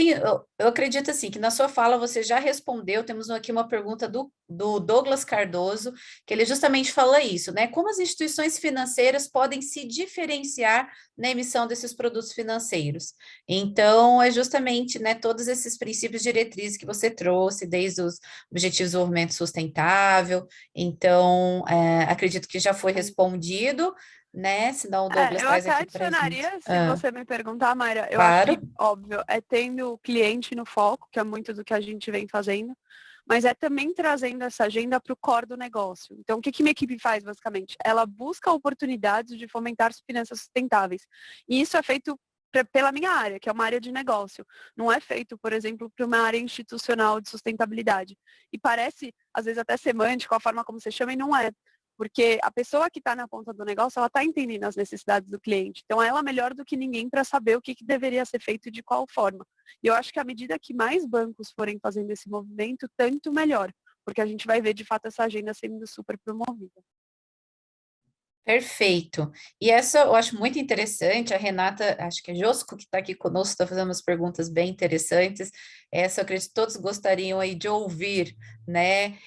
eu acredito assim, que na sua fala você já respondeu, temos aqui uma pergunta do Douglas Cardoso, que ele justamente fala isso, né, como as instituições financeiras podem se diferenciar na emissão desses produtos financeiros. Então, é justamente, né, todos esses princípios diretrizes que você trouxe, desde os Objetivos de Desenvolvimento Sustentável. Então, acredito que já foi respondido, né? Senão o Douglas Eu traz até aqui para a gente. adicionaria, se você me perguntar, Mayra, eu Claro. acho que, óbvio, é tendo o cliente no foco, que é muito do que a gente vem fazendo, mas é também trazendo essa agenda para o core do negócio. Então, o que minha equipe faz, basicamente? Ela busca oportunidades de fomentar finanças sustentáveis. E isso é feito pela minha área, que é uma área de negócio. Não é feito, por exemplo, para uma área institucional de sustentabilidade. E parece, às vezes, até semântico, a forma como você chama, e não é. Porque a pessoa que está na ponta do negócio, ela está entendendo as necessidades do cliente. Então, ela é melhor do que ninguém para saber o que deveria ser feito e de qual forma. E eu acho que à medida que mais bancos forem fazendo esse movimento, tanto melhor. Porque a gente vai ver, de fato, essa agenda sendo super promovida. Perfeito. E essa eu acho muito interessante. A Renata, acho que é Josco que está aqui conosco, está fazendo umas perguntas bem interessantes. Essa eu acredito que todos gostariam aí de ouvir, né?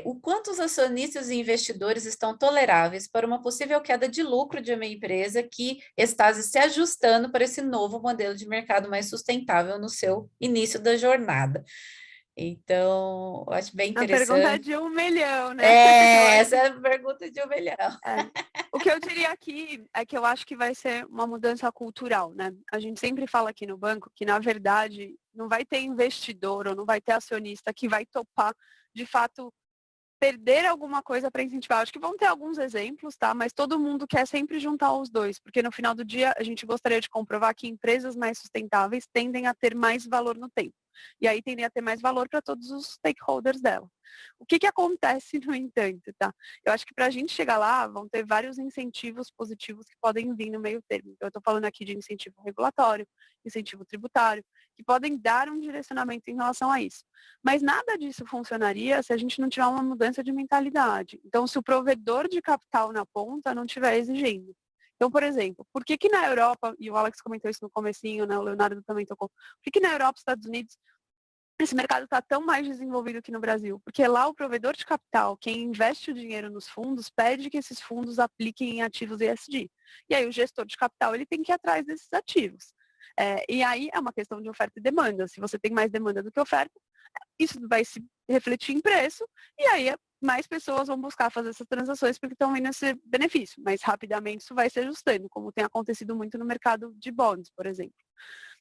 O quanto os acionistas e investidores estão toleráveis para uma possível queda de lucro de uma empresa que está se ajustando para esse novo modelo de mercado mais sustentável no seu início da jornada. Então, eu acho bem interessante. A pergunta é de 1 milhão, né? Essa é a pergunta de 1 milhão. O que eu diria aqui é que eu acho que vai ser uma mudança cultural, né? A gente sempre fala aqui no banco que, na verdade, não vai ter investidor ou não vai ter acionista que vai topar, de fato, perder alguma coisa para incentivar. Acho que vão ter alguns exemplos, tá? Mas todo mundo quer sempre juntar os dois, porque no final do dia a gente gostaria de comprovar que empresas mais sustentáveis tendem a ter mais valor no tempo. e aí tendem a ter mais valor para todos os stakeholders dela. O que acontece, no entanto, tá? Eu acho que para a gente chegar lá, vão ter vários incentivos positivos que podem vir no meio termo. Então, eu estou falando aqui de incentivo regulatório, incentivo tributário, que podem dar um direcionamento em relação a isso. Mas nada disso funcionaria se a gente não tiver uma mudança de mentalidade. Então, se o provedor de capital na ponta não estiver exigindo. Então, por exemplo, por que na Europa, e o Alex comentou isso no comecinho, né, o Leonardo também tocou, por que na Europa, Estados Unidos, esse mercado está tão mais desenvolvido que no Brasil? Porque lá o provedor de capital, quem investe o dinheiro nos fundos, pede que esses fundos apliquem em ativos ESG. E aí o gestor de capital ele tem que ir atrás desses ativos. E aí é uma questão de oferta e demanda. Se você tem mais demanda do que oferta, isso vai se refletir em preço, e aí mais pessoas vão buscar fazer essas transações porque estão vendo esse benefício. Mas rapidamente isso vai se ajustando, como tem acontecido muito no mercado de bonds, por exemplo.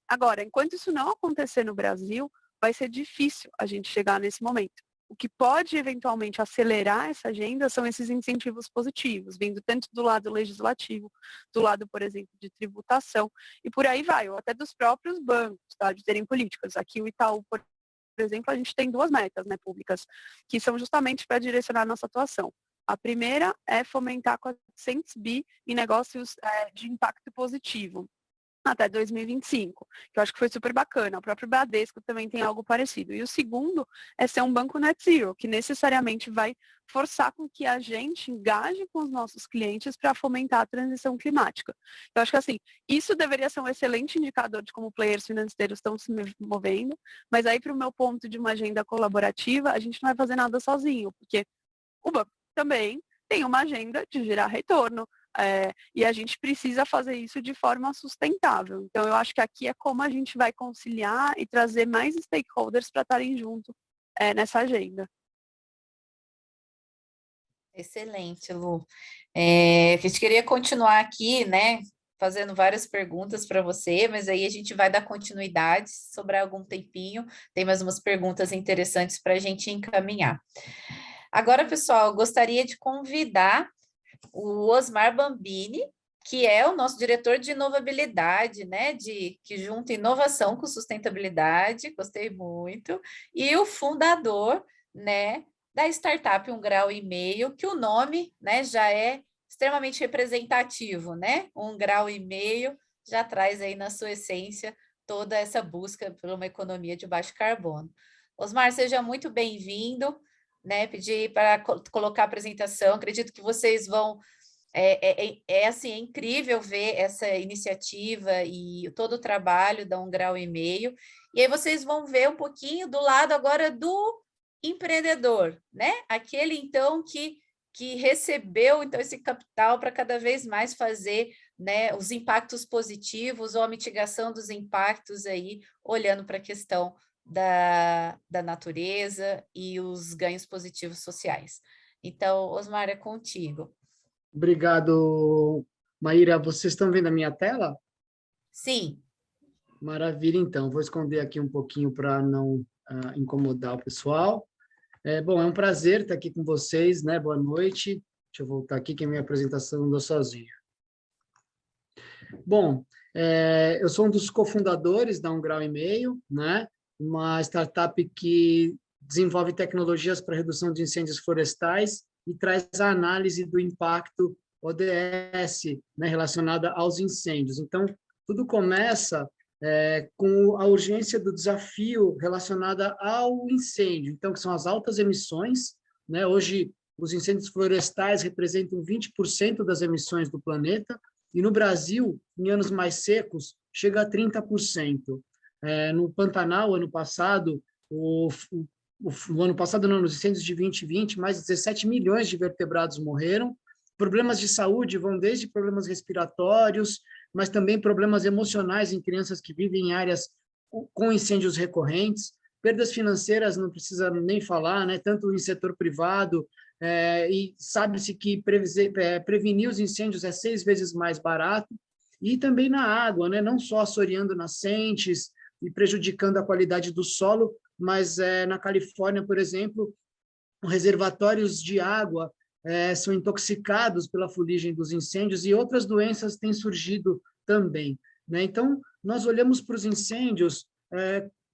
Agora, enquanto isso não acontecer no Brasil, vai ser difícil a gente chegar nesse momento. O que pode eventualmente acelerar essa agenda são esses incentivos positivos, vindo tanto do lado legislativo, do lado, por exemplo, de tributação, e por aí vai, ou até dos próprios bancos, tá, de terem políticas. Aqui o Itaú, por exemplo, a gente tem 2 metas, né, públicas, que são justamente para direcionar a nossa atuação. A primeira é fomentar 400 bi em negócios de impacto positivo até 2025, que eu acho que foi super bacana. O próprio Bradesco também tem algo parecido. E o segundo é ser um banco net zero, que necessariamente vai forçar com que a gente engaje com os nossos clientes para fomentar a transição climática. Eu acho que assim, isso deveria ser um excelente indicador de como players financeiros estão se movendo, mas aí para o meu ponto de uma agenda colaborativa, a gente não vai fazer nada sozinho, porque o banco também tem uma agenda de gerar retorno, e a gente precisa fazer isso de forma sustentável. Então, eu acho que aqui é como a gente vai conciliar e trazer mais stakeholders para estarem junto nessa agenda. Excelente, Lu. A gente queria continuar aqui, né, fazendo várias perguntas para você, mas aí a gente vai dar continuidade, se sobrar algum tempinho, tem mais umas perguntas interessantes para a gente encaminhar. Agora, pessoal, gostaria de convidar o Osmar Bambini, que é o nosso diretor de inovabilidade, né, que junta inovação com sustentabilidade, gostei muito, e o fundador, né, da startup 1,5 grau, que o nome, né, já é extremamente representativo, né? 1,5 grau já traz aí na sua essência toda essa busca por uma economia de baixo carbono. Osmar, seja muito bem-vindo, né? Pedir para colocar a apresentação, acredito que vocês vão... assim, é incrível ver essa iniciativa e todo o trabalho da 1,5 grau. E aí vocês vão ver um pouquinho do lado agora do empreendedor, né? Aquele, então, que recebeu então esse capital para cada vez mais fazer, né, os impactos positivos ou a mitigação dos impactos aí, olhando para a questão da natureza e os ganhos positivos sociais. Então, Osmar, é contigo. Obrigado, Maíra. Vocês estão vendo a minha tela? Sim. Maravilha, então. Vou esconder aqui um pouquinho para não incomodar o pessoal. Bom, é um prazer estar aqui com vocês, né? Boa noite. Deixa eu voltar aqui, que a minha apresentação andou sozinha. Bom, eu sou um dos cofundadores da 1,5 grau, né? Uma startup que desenvolve tecnologias para redução de incêndios florestais e traz a análise do impacto ODS, né, relacionada aos incêndios. Então, tudo começa com a urgência do desafio relacionada ao incêndio, então, que são as altas emissões, né? Hoje, os incêndios florestais representam 20% das emissões do planeta, e no Brasil, em anos mais secos, chega a 30%. No Pantanal, ano passado, ano passado não, nos incêndios de 2020, mais de 17 milhões de vertebrados morreram. Problemas de saúde vão desde problemas respiratórios, mas também problemas emocionais em crianças que vivem em áreas com incêndios recorrentes. Perdas financeiras não precisa nem falar, né? Tanto em setor privado, e sabe-se que prevenir os incêndios é 6 vezes mais barato, e também na água, né? Não só assoreando nascentes e prejudicando a qualidade do solo, mas na Califórnia, por exemplo, reservatórios de água são intoxicados pela fuligem dos incêndios e outras doenças têm surgido também, né? Então, nós olhamos para os incêndios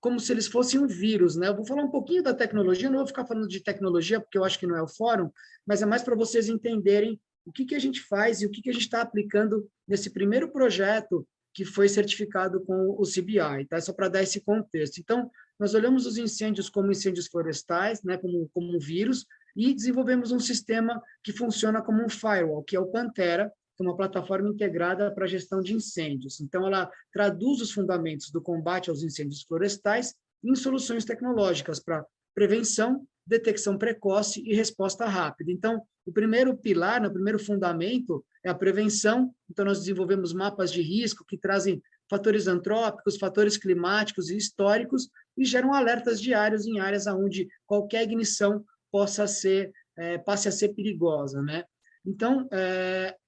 como se eles fossem um vírus, né? Eu vou falar um pouquinho da tecnologia, não vou ficar falando de tecnologia, porque eu acho que não é o fórum, mas é mais para vocês entenderem o que a gente faz e o que a gente está aplicando nesse primeiro projeto que foi certificado com o CBI, tá? Só para dar esse contexto. Então, nós olhamos os incêndios como incêndios florestais, né? Como um vírus, e desenvolvemos um sistema que funciona como um firewall, que é o Pantera, que é uma plataforma integrada para a gestão de incêndios. Então, ela traduz os fundamentos do combate aos incêndios florestais em soluções tecnológicas para prevenção, detecção precoce e resposta rápida. Então, o primeiro pilar, o primeiro fundamento é a prevenção. Então, nós desenvolvemos mapas de risco que trazem fatores antrópicos, fatores climáticos e históricos e geram alertas diários em áreas onde qualquer ignição passe a ser perigosa, né? Então,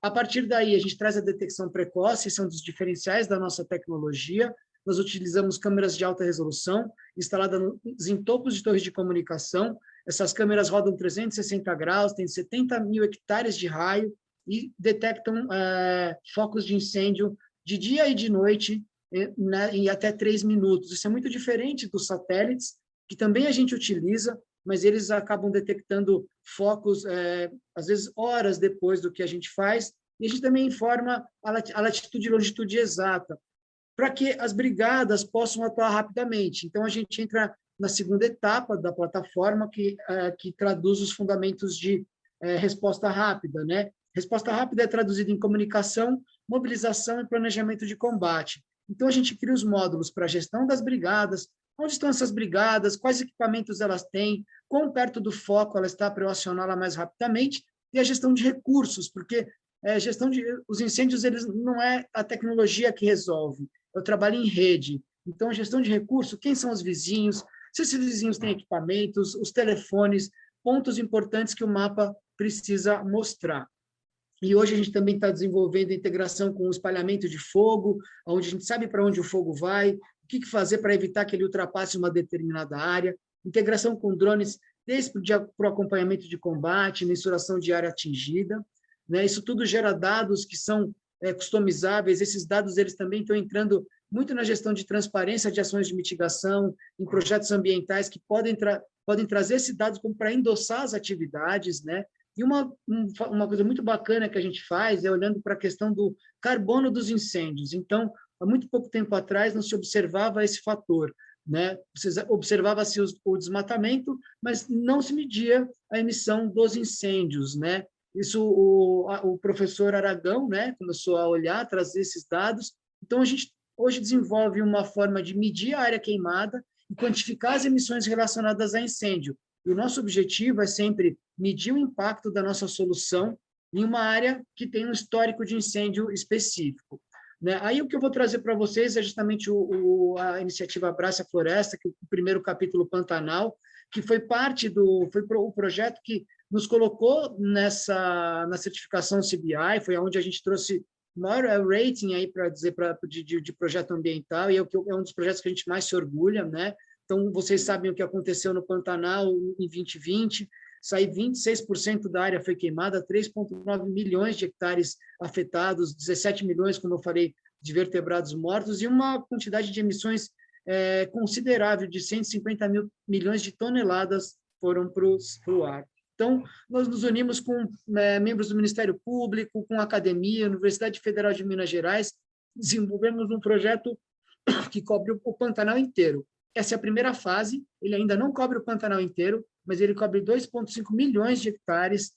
a partir daí, a gente traz a detecção precoce, esse é um dos diferenciais da nossa tecnologia. Nós utilizamos câmeras de alta resolução, instaladas em topos de torres de comunicação. Essas câmeras rodam 360 graus, têm 70 mil hectares de raio e detectam focos de incêndio de dia e de noite em até 3 minutos. Isso é muito diferente dos satélites, que também a gente utiliza, mas eles acabam detectando focos, às vezes, horas depois do que a gente faz, e a gente também informa a latitude e longitude exata, para que as brigadas possam atuar rapidamente. Então, a gente entra na segunda etapa da plataforma, que traduz os fundamentos de resposta rápida, né? Resposta rápida é traduzida em comunicação, mobilização e planejamento de combate. Então, a gente cria os módulos para a gestão das brigadas, onde estão essas brigadas, quais equipamentos elas têm, quão perto do foco ela está para eu acioná-la mais rapidamente, e a gestão de recursos, porque os incêndios eles não é a tecnologia que resolve, é o trabalho em rede. Então, a gestão de recursos, quem são os vizinhos, se esses vizinhos têm equipamentos, os telefones, pontos importantes que o mapa precisa mostrar. E hoje a gente também está desenvolvendo a integração com o espalhamento de fogo, onde a gente sabe para onde o fogo vai, o que fazer para evitar que ele ultrapasse uma determinada área, integração com drones, desde para o acompanhamento de combate, mensuração de área atingida, né? Isso tudo gera dados que são customizáveis, esses dados eles também estão entrando muito na gestão de transparência de ações de mitigação, em projetos ambientais que podem trazer esses dados como para endossar as atividades, né? E uma coisa muito bacana que a gente faz é olhando para a questão do carbono dos incêndios. Então, há muito pouco tempo atrás, não se observava esse fator, né? Observava-se o desmatamento, mas não se media a emissão dos incêndios, né? Isso o professor Aragão, né, começou a olhar, trazer esses dados. Então, a gente hoje desenvolve uma forma de medir a área queimada e quantificar as emissões relacionadas a incêndio. E o nosso objetivo é sempre medir o impacto da nossa solução em uma área que tem um histórico de incêndio específico, né? Aí o que eu vou trazer para vocês é justamente a iniciativa Abrace a Floresta, que é o primeiro capítulo Pantanal, que foi o projeto que nos colocou na certificação CBI, foi onde a gente trouxe o maior rating aí para dizer de projeto ambiental, e é um dos projetos que a gente mais se orgulha, né? Então, vocês sabem o que aconteceu no Pantanal em 2020, 26% da área foi queimada, 3,9 milhões de hectares afetados, 17 milhões, como eu falei, de vertebrados mortos, e uma quantidade de emissões considerável, de 150 milhões de toneladas foram para o ar. Então, nós nos unimos com membros do Ministério Público, com a academia, Universidade Federal de Minas Gerais, desenvolvemos um projeto que cobre o Pantanal inteiro. Essa é a primeira fase, ele ainda não cobre o Pantanal inteiro, mas ele cobre 2,5 milhões de hectares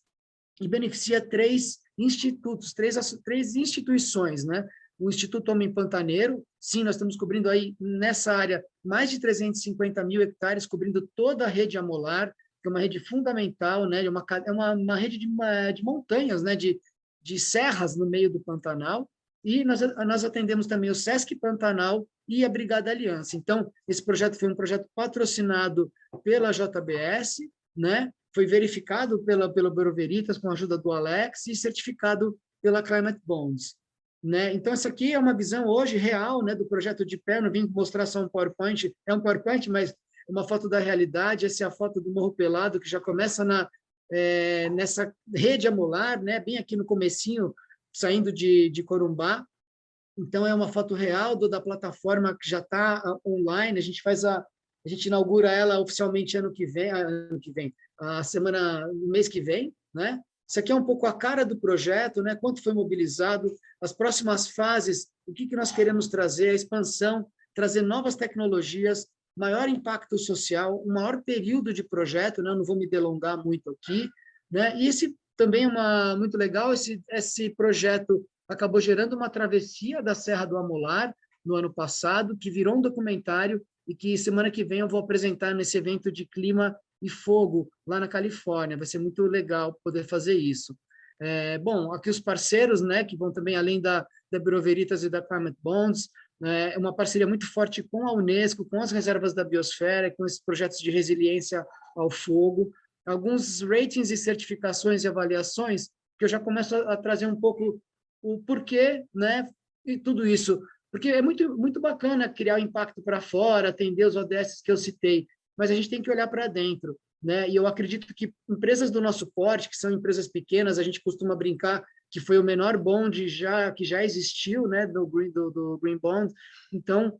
e beneficia 3 institutos, três instituições, né? O Instituto Homem Pantaneiro, sim, nós estamos cobrindo aí, nessa área, mais de 350 mil hectares, cobrindo toda a rede amolar, que é uma rede fundamental, né? É uma rede de montanhas, né? De serras no meio do Pantanal, e nós atendemos também o Sesc Pantanal e a Brigada Aliança. Então, esse projeto foi um projeto patrocinado pela JBS, né? Foi verificado pelo Bureau Veritas com a ajuda do Alex e certificado pela Climate Bonds, né? Então, essa aqui é uma visão hoje real, né, do projeto de pé. Não vim mostrar só um PowerPoint, é um PowerPoint, mas uma foto da realidade. Essa é a foto do Morro Pelado, que já começa nessa rede amolar, né, bem aqui no comecinho, saindo de Corumbá. Então, é uma foto real da plataforma que já está online. A gente inaugura ela oficialmente ano que vem, no mês que vem, né? Isso aqui é um pouco a cara do projeto, né? Quanto foi mobilizado, as próximas fases, o que nós queremos trazer, a expansão, trazer novas tecnologias, maior impacto social, um maior período de projeto, né? Eu não vou me delongar muito aqui, né? E esse também é muito legal, esse projeto acabou gerando uma travessia da Serra do Amolar no ano passado, que virou um documentário e que semana que vem eu vou apresentar nesse evento de clima e fogo lá na Califórnia. Vai ser muito legal poder fazer isso. Bom, aqui os parceiros, né, que vão também além da Bureau Veritas e da Climate Bonds, é uma parceria muito forte com a Unesco, com as reservas da biosfera, com esses projetos de resiliência ao fogo, alguns ratings e certificações e avaliações que eu já começo a trazer um pouco o porquê, né, e tudo isso, porque é muito bacana criar o impacto para fora, atender os ODS que eu citei, mas a gente tem que olhar para dentro, né? E eu acredito que empresas do nosso porte, que são empresas pequenas, a gente costuma brincar que foi o menor bond que já existiu, né, do Green Bond. Então,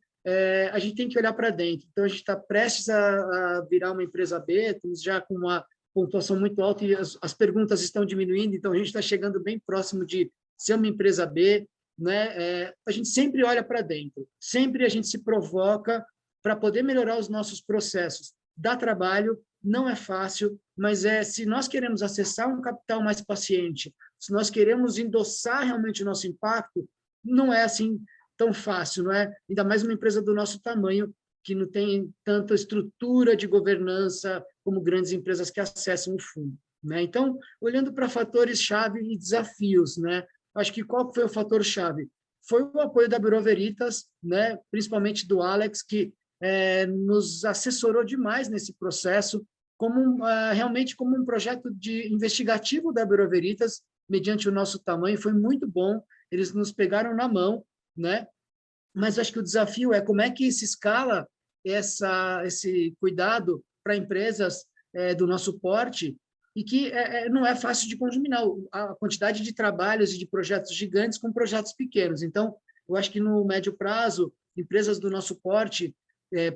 a gente tem que olhar para dentro. Então, a gente está prestes a virar uma empresa B, estamos já com uma pontuação muito alta e as perguntas estão diminuindo, então a gente está chegando bem próximo de ser uma empresa B, né? A gente sempre olha para dentro, sempre a gente se provoca para poder melhorar os nossos processos. Dá trabalho, não é fácil, mas se nós queremos acessar um capital mais paciente, se nós queremos endossar realmente o nosso impacto, não é assim tão fácil, não é? Ainda mais uma empresa do nosso tamanho, que não tem tanta estrutura de governança como grandes empresas que acessam o fundo, né? Então, olhando para fatores-chave e desafios, né? Acho que qual foi o fator-chave? Foi o apoio da Bureau Veritas, né? Principalmente do Alex, que nos assessorou demais nesse processo, realmente como um projeto investigativo da Bureau Veritas, mediante o nosso tamanho, foi muito bom, eles nos pegaram na mão, né? Mas acho que o desafio é como é que se escala esse cuidado para empresas do nosso porte, e que não é fácil de combinar a quantidade de trabalhos e de projetos gigantes com projetos pequenos. Então, eu acho que no médio prazo, empresas do nosso porte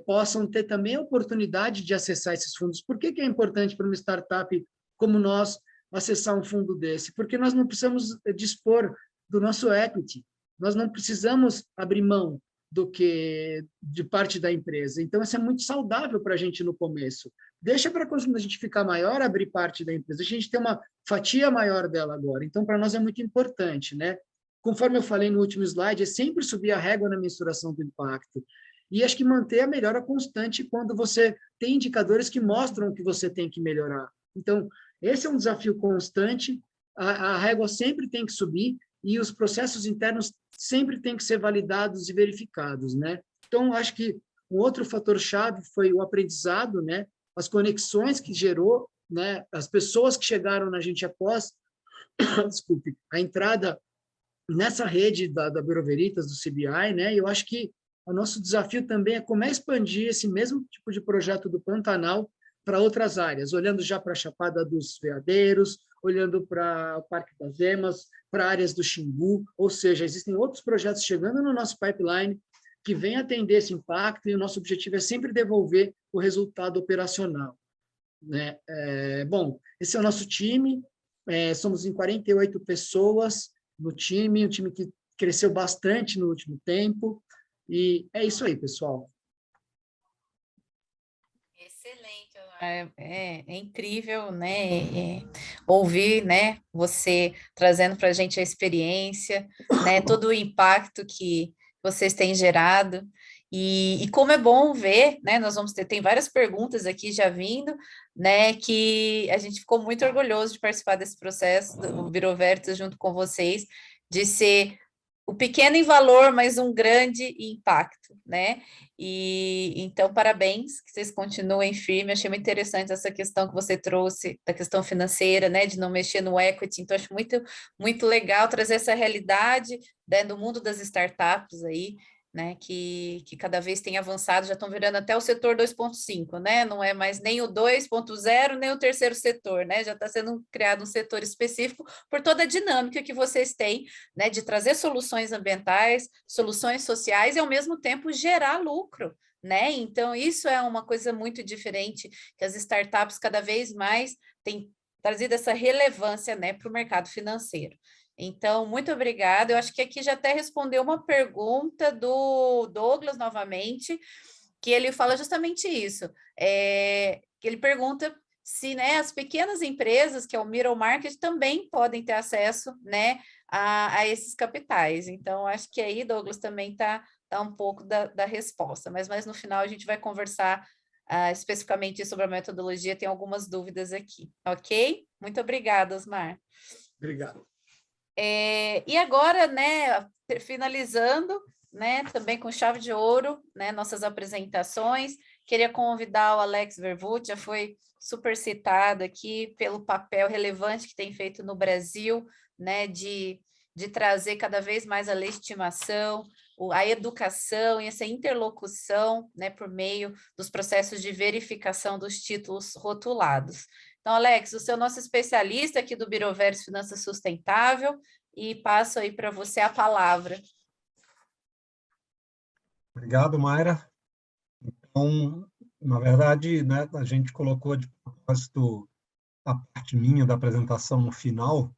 possam ter também a oportunidade de acessar esses fundos. Por que é importante para uma startup como nós acessar um fundo desse? Porque nós não precisamos dispor do nosso equity, nós não precisamos abrir mão de parte da empresa. Então, isso é muito saudável para a gente no começo. Deixa para quando a gente ficar maior, abrir parte da empresa. A gente tem uma fatia maior dela agora. Então, para nós é muito importante, né? Conforme eu falei no último slide, é sempre subir a régua na mensuração do impacto. E acho que manter a melhora constante quando você tem indicadores que mostram que você tem que melhorar. Então, esse é um desafio constante, a régua sempre tem que subir e os processos internos sempre têm que ser validados e verificados, né? Então, acho que um outro fator-chave foi o aprendizado, né? As conexões que gerou, né? As pessoas que chegaram na gente após, desculpe, a entrada nessa rede da Bureau Veritas, do CBI, né? E eu acho que o nosso desafio também é como expandir esse mesmo tipo de projeto do Pantanal para outras áreas, olhando já para a Chapada dos Veadeiros, olhando para o Parque das Emas, para áreas do Xingu, ou seja, existem outros projetos chegando no nosso pipeline que vêm atender esse impacto e o nosso objetivo é sempre devolver o resultado operacional, né? Bom, esse é o nosso time, somos em 48 pessoas no time, um time que cresceu bastante no último tempo, e é isso aí, pessoal. Excelente, é incrível, né, ouvir, né, você trazendo para a gente a experiência, né, todo o impacto que vocês têm gerado, e como é bom ver, né, nós vamos tem várias perguntas aqui já vindo, né, que a gente ficou muito orgulhoso de participar desse processo, do Bureau Veritas junto com vocês, de ser o pequeno em valor, mas um grande impacto, né? E então, parabéns, que vocês continuem firmes. Achei muito interessante essa questão que você trouxe, da questão financeira, né? De não mexer no equity. Então, acho muito legal trazer essa realidade, né, do mundo das startups aí, né, que cada vez tem avançado, já estão virando até o setor 2.5, né, não é mais nem o 2.0, nem o terceiro setor, né, já está sendo criado um setor específico por toda a dinâmica que vocês têm, né, de trazer soluções ambientais, soluções sociais e, ao mesmo tempo, gerar lucro, né, então isso é uma coisa muito diferente, que as startups cada vez mais têm trazido essa relevância, né, para o mercado financeiro. Então, muito obrigada. Eu acho que aqui já até respondeu uma pergunta do Douglas novamente, que ele fala justamente isso. Que ele pergunta se, né, as pequenas empresas, que é o middle market, também podem ter acesso, né, a esses capitais. Então, acho que aí, Douglas, também está um pouco da resposta. Mas no final a gente vai conversar especificamente sobre a metodologia, tem algumas dúvidas aqui, ok? Muito obrigada, Osmar. Obrigado. E agora, né, finalizando, né, também com chave de ouro, né, nossas apresentações, queria convidar o Alex Vervut, já foi super citado aqui pelo papel relevante que tem feito no Brasil, né, de trazer cada vez mais a legitimação, a educação e essa interlocução, né, por meio dos processos de verificação dos títulos rotulados. Então, Alex, você é o nosso especialista aqui do Biroveros Finança Sustentável e passo aí para você a palavra. Obrigado, Mayra. Então, na verdade, né, a gente colocou de propósito a parte minha da apresentação no final,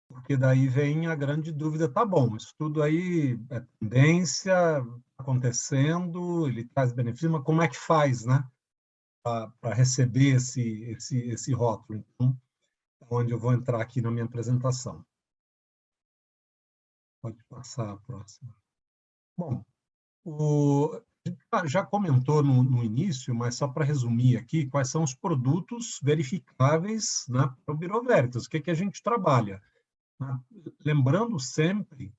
porque daí vem a grande dúvida, tá bom, isso tudo aí é tendência, acontecendo, ele traz benefício, mas como é que faz, né, para receber esse rótulo? Então, é onde eu vou entrar aqui na minha apresentação. Pode passar a próxima. Bom, a gente já comentou no início, mas só para resumir aqui, quais são os produtos verificáveis, né, para o Bureau Veritas, o que a gente trabalha. Né? Lembrando sempre que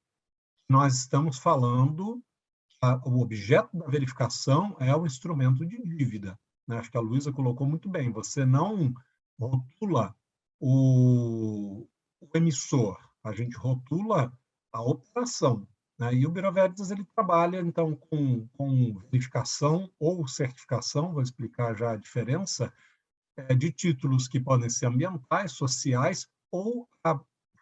nós estamos falando que o objeto da verificação é o instrumento de dívida. Né? Acho que a Luísa colocou muito bem, você não rotula o emissor, a gente rotula a operação. Né? E o Bureau Veritas ele trabalha, então, com verificação ou certificação, vou explicar já a diferença, de títulos que podem ser ambientais, sociais, ou a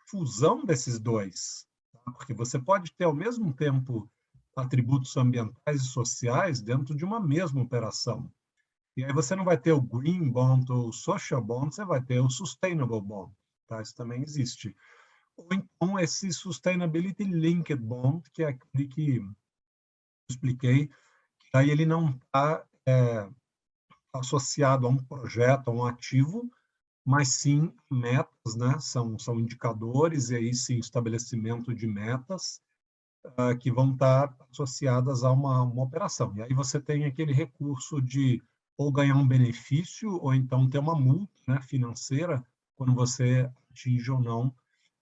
fusão desses dois. Tá? Porque você pode ter, ao mesmo tempo, atributos ambientais e sociais dentro de uma mesma operação. E aí você não vai ter o Green Bond ou o Social Bond, você vai ter o Sustainable Bond. Tá? Isso também existe. Ou então esse Sustainability Linked Bond, que é aquele que eu expliquei, que aí ele não está associado a um projeto, a um ativo, mas sim metas, né? São indicadores e aí sim estabelecimento de metas que vão estar associadas a uma operação. E aí você tem aquele recurso de ou ganhar um benefício ou então ter uma multa, né, financeira quando você atinge ou não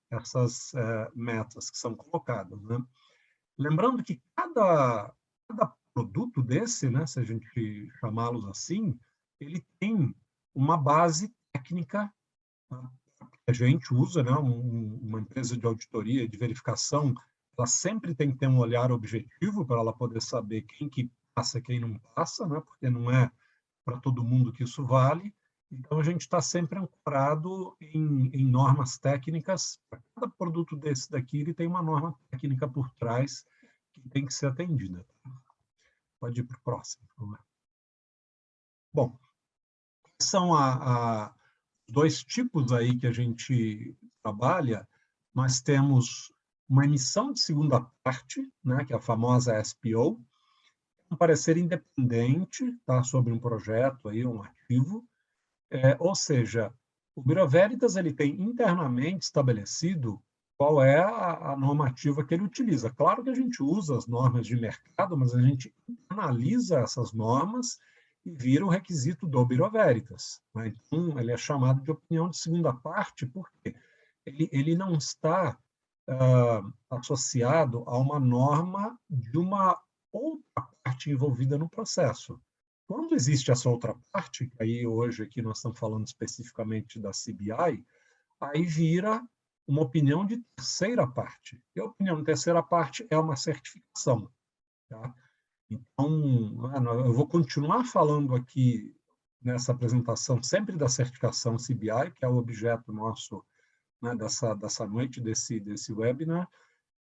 essas metas que são colocadas. Né? Lembrando que cada produto desse, né, se a gente chamá-los assim, ele tem uma base técnica, né, que a gente usa, né, uma empresa de auditoria, de verificação, ela sempre tem que ter um olhar objetivo para ela poder saber quem que passa, quem não passa, né, porque não é para todo mundo que isso vale. Então, a gente está sempre ancorado em normas técnicas. Para cada produto desse daqui, ele tem uma norma técnica por trás que tem que ser atendida. Pode ir para o próximo, por favor. Bom, são dois tipos aí que a gente trabalha. Nós temos uma emissão de segunda parte, né, que é a famosa SPO, um parecer independente, tá, sobre um projeto, aí, um ativo. Ou seja, o Bureau Veritas ele tem internamente estabelecido qual é a normativa que ele utiliza. Claro que a gente usa as normas de mercado, mas a gente analisa essas normas e vira o requisito do Bureau Veritas. Né? Então, ele é chamado de opinião de segunda parte, porque ele não está associado a uma norma de uma outra parte envolvida no processo. Quando existe essa outra parte, que aí hoje aqui nós estamos falando especificamente da CBI, aí vira uma opinião de terceira parte. E a opinião de terceira parte é uma certificação. tá? Então, eu vou continuar falando aqui nessa apresentação sempre da certificação CBI, que é o objeto nosso, né, dessa noite, desse webinar.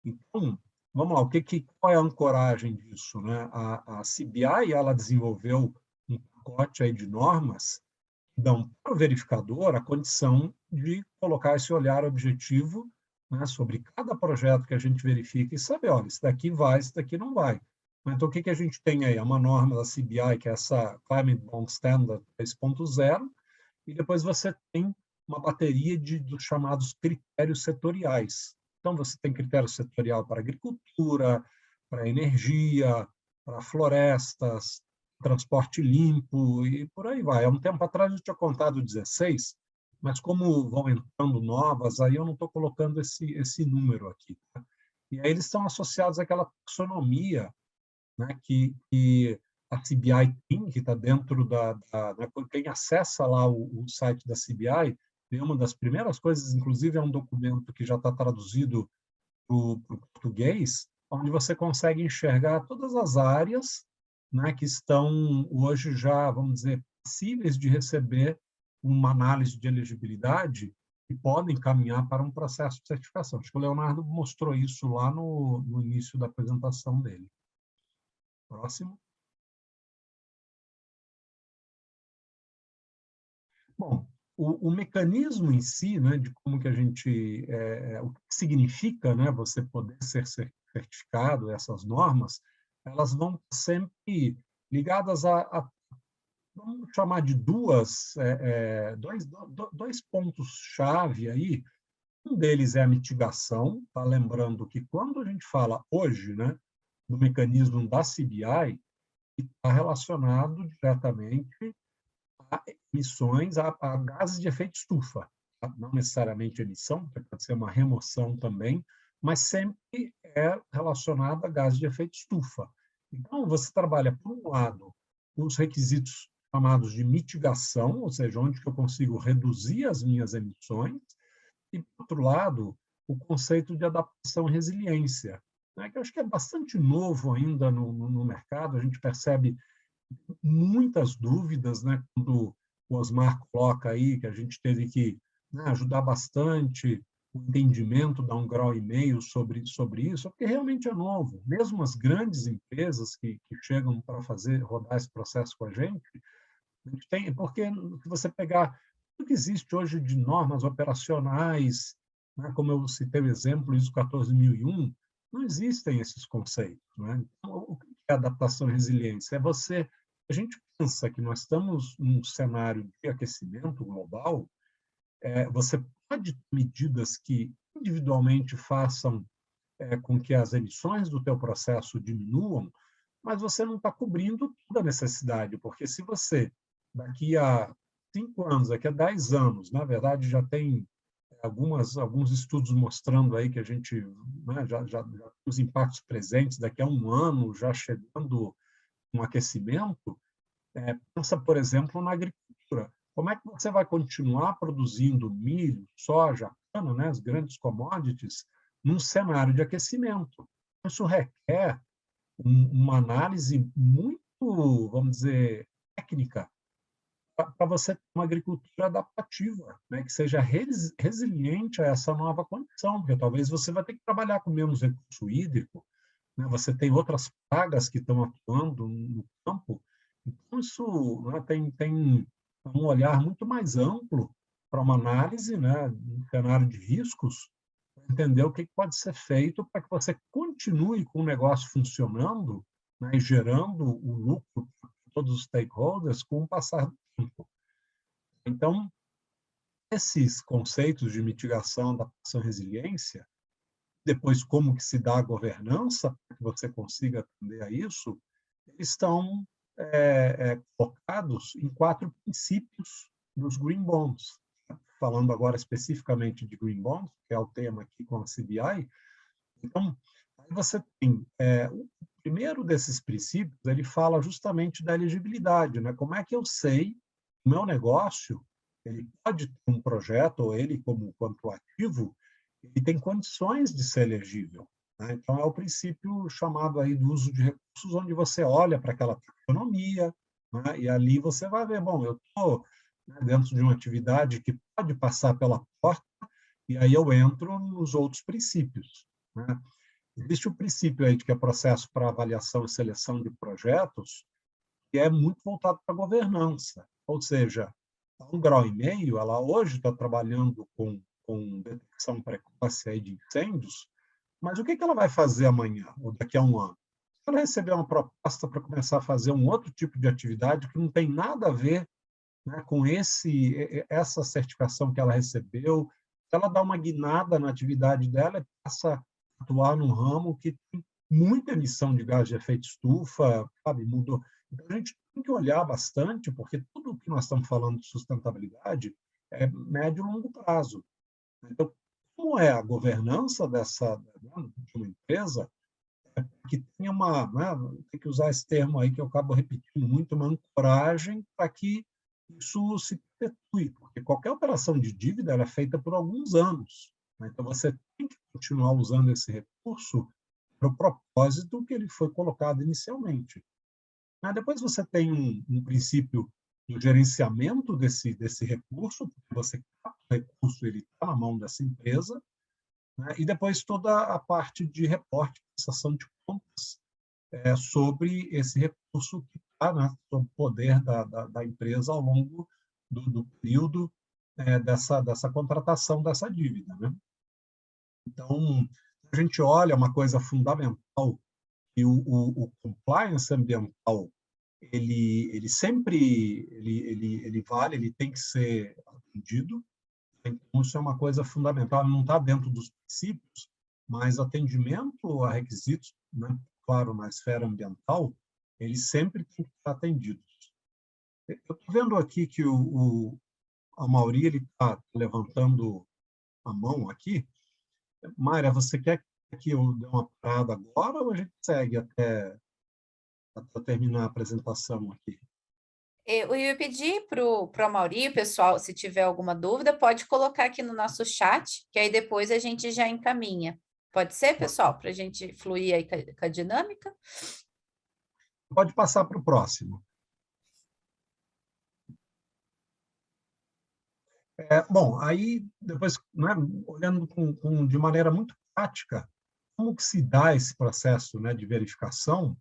Então, vamos lá, qual é a ancoragem disso, né? A CBI, ela desenvolveu um pacote aí de normas que dão para o verificador a condição de colocar esse olhar objetivo, né, sobre cada projeto que a gente verifica e saber, olha, isso daqui vai, isso daqui não vai. Então, o que a gente tem aí? É uma norma da CBI, que é essa Climate Bond Standard 3.0, e depois você tem uma bateria dos chamados critérios setoriais. Então, você tem critério setorial para agricultura, para energia, para florestas, transporte limpo e por aí vai. Há um tempo atrás eu tinha contado 16, mas como vão entrando novas, aí eu não estou colocando esse número aqui. Tá? E aí eles estão associados àquela taxonomia, né, que a CBI tem, que está dentro quem acessa lá o site da CBI, uma das primeiras coisas, inclusive, é um documento que já está traduzido para o português, onde você consegue enxergar todas as áreas, né, que estão hoje já, vamos dizer, passíveis de receber uma análise de elegibilidade e podem caminhar para um processo de certificação. Acho que o Leonardo mostrou isso lá no início da apresentação dele. Próximo. Bom, o mecanismo em si, né, de como que a gente, o que significa, né, você poder ser certificado, essas normas, elas vão sempre ligadas vamos chamar de dois pontos-chave aí. Um deles é a mitigação, tá? Lembrando que quando a gente fala hoje, né, do mecanismo da CBI, está relacionado diretamente a emissões, a gases de efeito estufa. Não necessariamente emissão, pode ser uma remoção também, mas sempre é relacionado a gases de efeito estufa. Então, você trabalha, por um lado, os requisitos chamados de mitigação, ou seja, onde que eu consigo reduzir as minhas emissões, e, por outro lado, o conceito de adaptação e resiliência, né, que eu acho que é bastante novo ainda no mercado. A gente percebe muitas dúvidas, né, quando o Osmar coloca aí que a gente teve que, né, ajudar bastante o entendimento, dar 1,5 graus sobre isso, porque realmente é novo. Mesmo as grandes empresas que chegam para rodar esse processo com a gente tem, porque se você pegar o que existe hoje de normas operacionais, né, como eu citei o exemplo, ISO 14001, não existem esses conceitos. Né? Então, o que é adaptação e resiliência? A gente pensa que nós estamos num cenário de aquecimento global, você pode ter medidas que individualmente façam com que as emissões do teu processo diminuam, mas você não está cobrindo toda a necessidade, porque se você, daqui a 5 anos, daqui a 10 anos, na verdade já tem alguns estudos mostrando aí que a gente, né, já os impactos presentes, daqui a 1 ano, já chegando um aquecimento, pensa, por exemplo, na agricultura. Como é que você vai continuar produzindo milho, soja, cana, né, as grandes commodities, num cenário de aquecimento? Isso requer uma análise muito, vamos dizer, técnica, para você ter uma agricultura adaptativa, né, que seja resiliente a essa nova condição, porque talvez você vai ter que trabalhar com menos recurso hídrico, né, você tem outras pragas que estão atuando no campo. Então, isso, né, tem um olhar muito mais amplo para uma análise, né, um cenário de riscos, para entender o que pode ser feito para que você continue com o negócio funcionando, né, e gerando o lucro para todos os stakeholders com o passar do tempo. Então, esses conceitos de mitigação, adaptação e resiliência, depois como que se dá a governança para que você consiga atender a isso, eles estão focados em 4 princípios dos Green Bonds. Falando agora especificamente de Green Bonds, que é o tema aqui com a CBI, então, aí você tem o primeiro desses princípios, ele fala justamente da elegibilidade, né? Como é que eu sei o meu negócio, ele pode ter um projeto, ou ele, quanto ativo, ele tem condições de ser elegível. né? Então, é o princípio chamado aí do uso de recursos, onde você olha para aquela economia, né? E ali você vai ver, bom, eu estou dentro de uma atividade que pode passar pela porta, e aí eu entro nos outros princípios, né? Existe o princípio aí de que é processo para avaliação e seleção de projetos, que é muito voltado para a governança, ou seja, a 1,5 graus, ela hoje está trabalhando com detecção precoce aí de incêndios, mas o que ela vai fazer amanhã ou daqui a um ano? Se ela receber uma proposta para começar a fazer um outro tipo de atividade que não tem nada a ver, né, com essa certificação que ela recebeu, ela dá uma guinada na atividade dela e passa a atuar num ramo que tem muita emissão de gás de efeito estufa, sabe, mudou. Então, a gente tem que olhar bastante, porque tudo que nós estamos falando de sustentabilidade é médio e longo prazo. Então, como é a governança de uma empresa, que tenha tem que usar esse termo aí que eu acabo repetindo muito, uma ancoragem para que isso se perpetue, porque qualquer operação de dívida ela é feita por alguns anos, né? Então, você tem que continuar usando esse recurso para o propósito que ele foi colocado inicialmente. Depois você tem um princípio do gerenciamento desse recurso, porque você capta o recurso, ele está na mão dessa empresa, né? E depois toda a parte de reporte, prestação de contas sobre esse recurso que está, né, sob o poder da empresa ao longo do período dessa contratação dessa dívida, né? Então, a gente olha uma coisa fundamental, que o compliance ambiental ele sempre ele vale, ele tem que ser atendido. Então, isso é uma coisa fundamental, não está dentro dos princípios, mas atendimento a requisitos, né, claro, na esfera ambiental, eles sempre têm que estar atendidos. Eu estou vendo aqui que a Mauri está levantando a mão aqui. Mayra, você quer que eu dê uma parada agora ou a gente segue até terminar a apresentação aqui? Eu ia pedir para o Amaury, pessoal, se tiver alguma dúvida, pode colocar aqui no nosso chat, que aí depois a gente já encaminha. Pode ser, pessoal, para a gente fluir aí com a dinâmica? Pode passar para o próximo. Bom, aí depois, né, olhando de maneira muito prática, como que se dá esse processo, né, de verificação?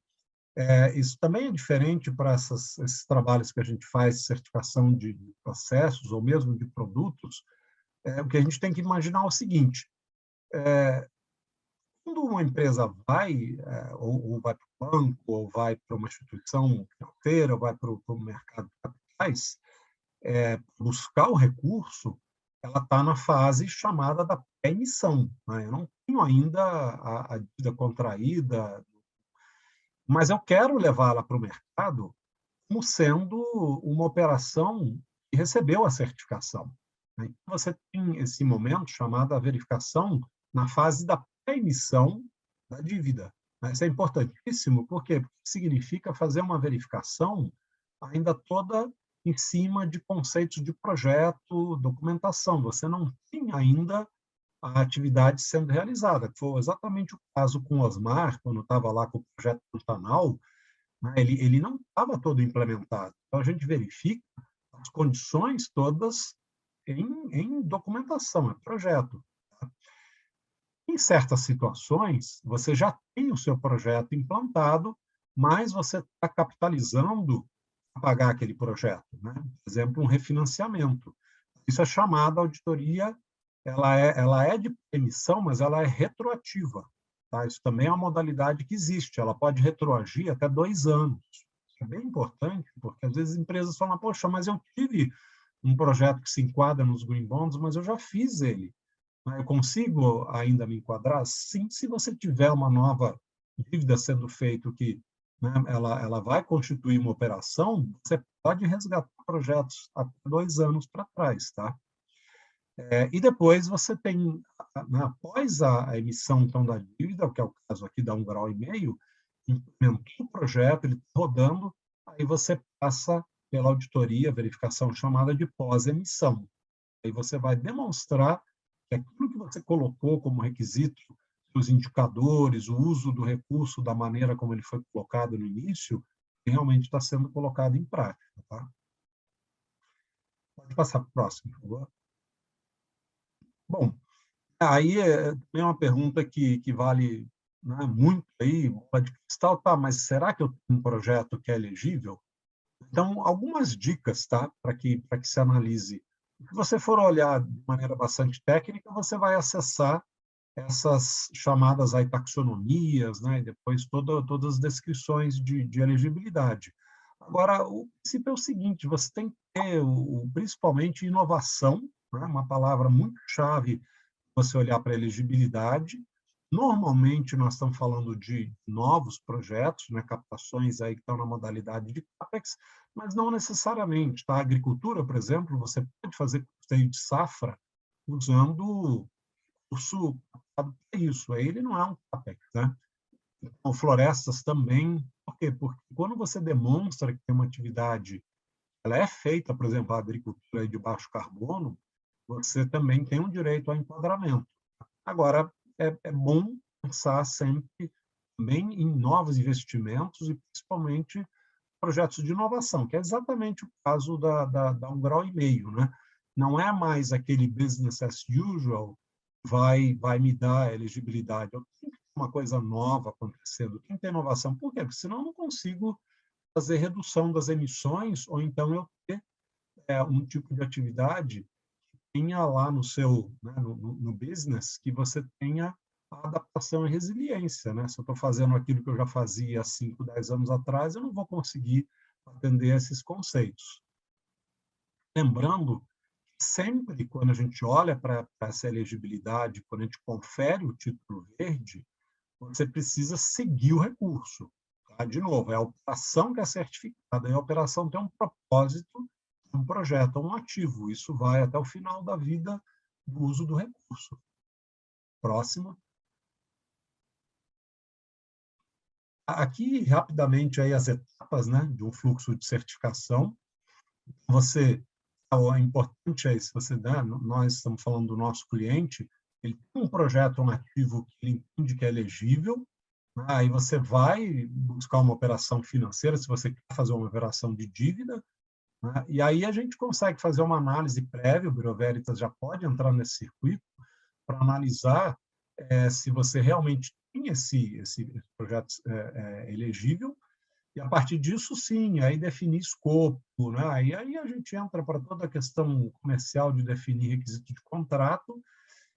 Isso também é diferente para esses trabalhos que a gente faz, de certificação de processos ou mesmo de produtos. O que a gente tem que imaginar é o seguinte: quando uma empresa vai, ou vai para o banco, ou vai para uma instituição financeira, ou vai para o mercado de capitais, buscar o recurso, ela está na fase chamada da pré-emissão, né? Eu não tenho ainda a dívida contraída, mas eu quero levá-la para o mercado como sendo uma operação que recebeu a certificação, né? Então, você tem esse momento chamado a verificação na fase da pré-emissão da dívida, né? Isso é importantíssimo, por quê? Porque significa fazer uma verificação ainda toda em cima de conceitos de projeto, documentação. Você não tem ainda a atividade sendo realizada, que foi exatamente o caso com o Osmar, quando estava lá com o projeto Pantanal, né? Ele não estava todo implementado. Então, a gente verifica as condições todas em documentação, é projeto. Em certas situações, você já tem o seu projeto implantado, mas você está capitalizando a pagar aquele projeto, né? Por exemplo, um refinanciamento. Isso é chamado auditoria, ela é de emissão, mas ela é retroativa. Tá? Isso também é uma modalidade que existe, ela pode retroagir até 2 anos. Isso é bem importante, porque às vezes empresas falam, poxa, mas eu tive um projeto que se enquadra nos Green Bonds, mas eu já fiz ele. Eu consigo ainda me enquadrar? Sim, se você tiver uma nova dívida sendo feita que, né, ela vai constituir uma operação, você pode resgatar projetos até 2 anos para trás, tá? E depois você tem, né, após a emissão então da dívida, que é o caso aqui da 1,5 graus, implementou o projeto, ele está rodando, aí você passa pela auditoria, verificação chamada de pós-emissão. Aí você vai demonstrar que aquilo que você colocou como requisito os indicadores, o uso do recurso da maneira como ele foi colocado no início, realmente está sendo colocado em prática. Tá? Pode passar para o próximo, por favor. Bom, aí tem uma pergunta que vale, né, muito aí, bola de cristal, tá, mas será que eu tenho um projeto que é elegível? Então, algumas dicas, tá, para que se analise. Se você for olhar de maneira bastante técnica, você vai acessar essas chamadas aí taxonomias, né, e depois todas as descrições de elegibilidade. Agora, o princípio é o seguinte, você tem que ter, principalmente, inovação, né, uma palavra muito chave você olhar para a elegibilidade. Normalmente, nós estamos falando de novos projetos, né, captações aí que estão na modalidade de CAPEX, mas não necessariamente. Tá? A agricultura, por exemplo, você pode fazer custeio de safra usando curso para isso. Aí ele não é um CAPEX. Né? Então, florestas também. Por quê? Porque quando você demonstra que tem uma atividade, ela é feita, por exemplo, a agricultura de baixo carbono, você também tem um direito ao enquadramento. Agora, é bom pensar sempre também em novos investimentos e, principalmente, projetos de inovação, que é exatamente o caso da 1,5 grau. Né? Não é mais aquele business as usual que vai me dar elegibilidade. Eu tenho que ter uma coisa nova acontecendo, tem que ter inovação. Por quê? Porque senão eu não consigo fazer redução das emissões, ou então eu ter um tipo de atividade tenha lá no seu, né, no business, que você tenha a adaptação e resiliência. Né? Se eu estou fazendo aquilo que eu já fazia há 5, 10 anos atrás, eu não vou conseguir atender esses conceitos. Lembrando que sempre quando a gente olha para essa elegibilidade, quando a gente confere o título verde, você precisa seguir o recurso. Tá? De novo, é a operação que é certificada, e a operação tem um propósito, um projeto, um ativo. Isso vai até o final da vida do uso do recurso. Próximo. Aqui, rapidamente, aí as etapas, né, de um fluxo de certificação. É importante é se você dá, nós estamos falando do nosso cliente, ele tem um projeto, um ativo que ele entende que é elegível, né, aí você vai buscar uma operação financeira, se você quer fazer uma operação de dívida, né, e aí a gente consegue fazer uma análise prévia, o Bureau Veritas já pode entrar nesse circuito para analisar se você realmente tem esse projeto elegível, e a partir disso, sim, aí definir escopo, né? Aí a gente entra para toda a questão comercial de definir requisito de contrato,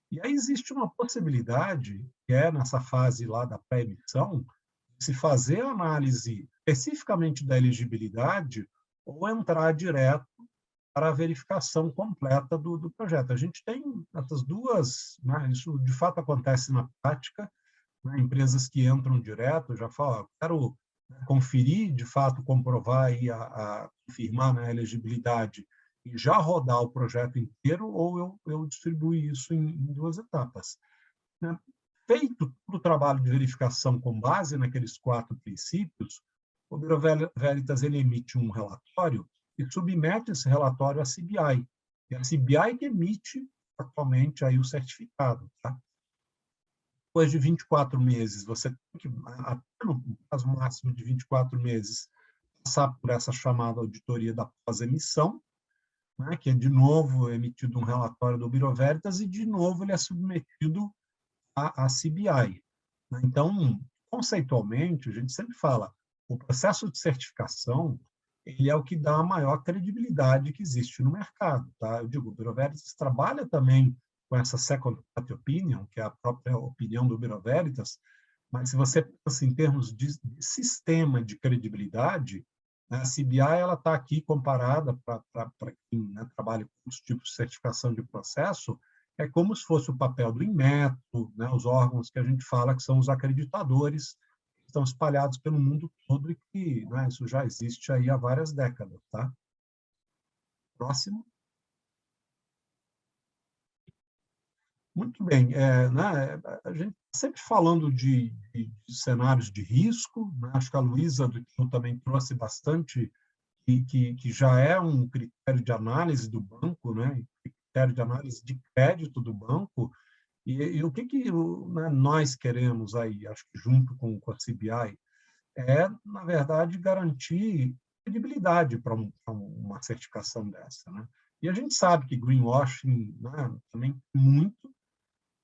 e aí existe uma possibilidade, que é nessa fase lá da pré-emissão, se fazer a análise especificamente da elegibilidade ou entrar direto para a verificação completa do projeto. A gente tem essas duas, né? Isso de fato acontece na prática, né? Empresas que entram direto já falam, quero conferir, de fato, comprovar e confirmar na elegibilidade e já rodar o projeto inteiro, ou eu distribuo isso em 2 etapas. Né? Feito todo o trabalho de verificação com base naqueles 4 princípios, o Bureau Veritas ele emite um relatório e submete esse relatório à CBI. E a CBI que emite atualmente aí o certificado. Tá? Depois de 24 meses, você tem que, até no prazo máximo de 24 meses, passar por essa chamada auditoria da pós-emissão, né, que é, de novo, emitido um relatório do Bureau Veritas e, de novo, ele é submetido à CBI. Né? Então, conceitualmente, a gente sempre fala, o processo de certificação ele é o que dá a maior credibilidade que existe no mercado. Tá? Eu digo, o Bureau Veritas trabalha também com essa second party opinion, que é a própria opinião do Bureau Veritas, mas se você pensa em termos de sistema de credibilidade, né, a CBI está aqui comparada para quem, né, trabalha com os tipos de certificação de processo, é como se fosse o papel do Inmetro, né, os órgãos que a gente fala que são os acreditadores, que estão espalhados pelo mundo todo e que, né, isso já existe aí há várias décadas. Tá? Próximo. Muito bem. Né, a gente está sempre falando de cenários de risco. Né, acho que a Luísa também trouxe bastante, que já é um critério de análise do banco, né, critério de análise de crédito do banco, E o que né, nós queremos aí, acho que junto com a CBI, é, na verdade, garantir credibilidade para uma certificação dessa, né? E a gente sabe que greenwashing, né, também muito,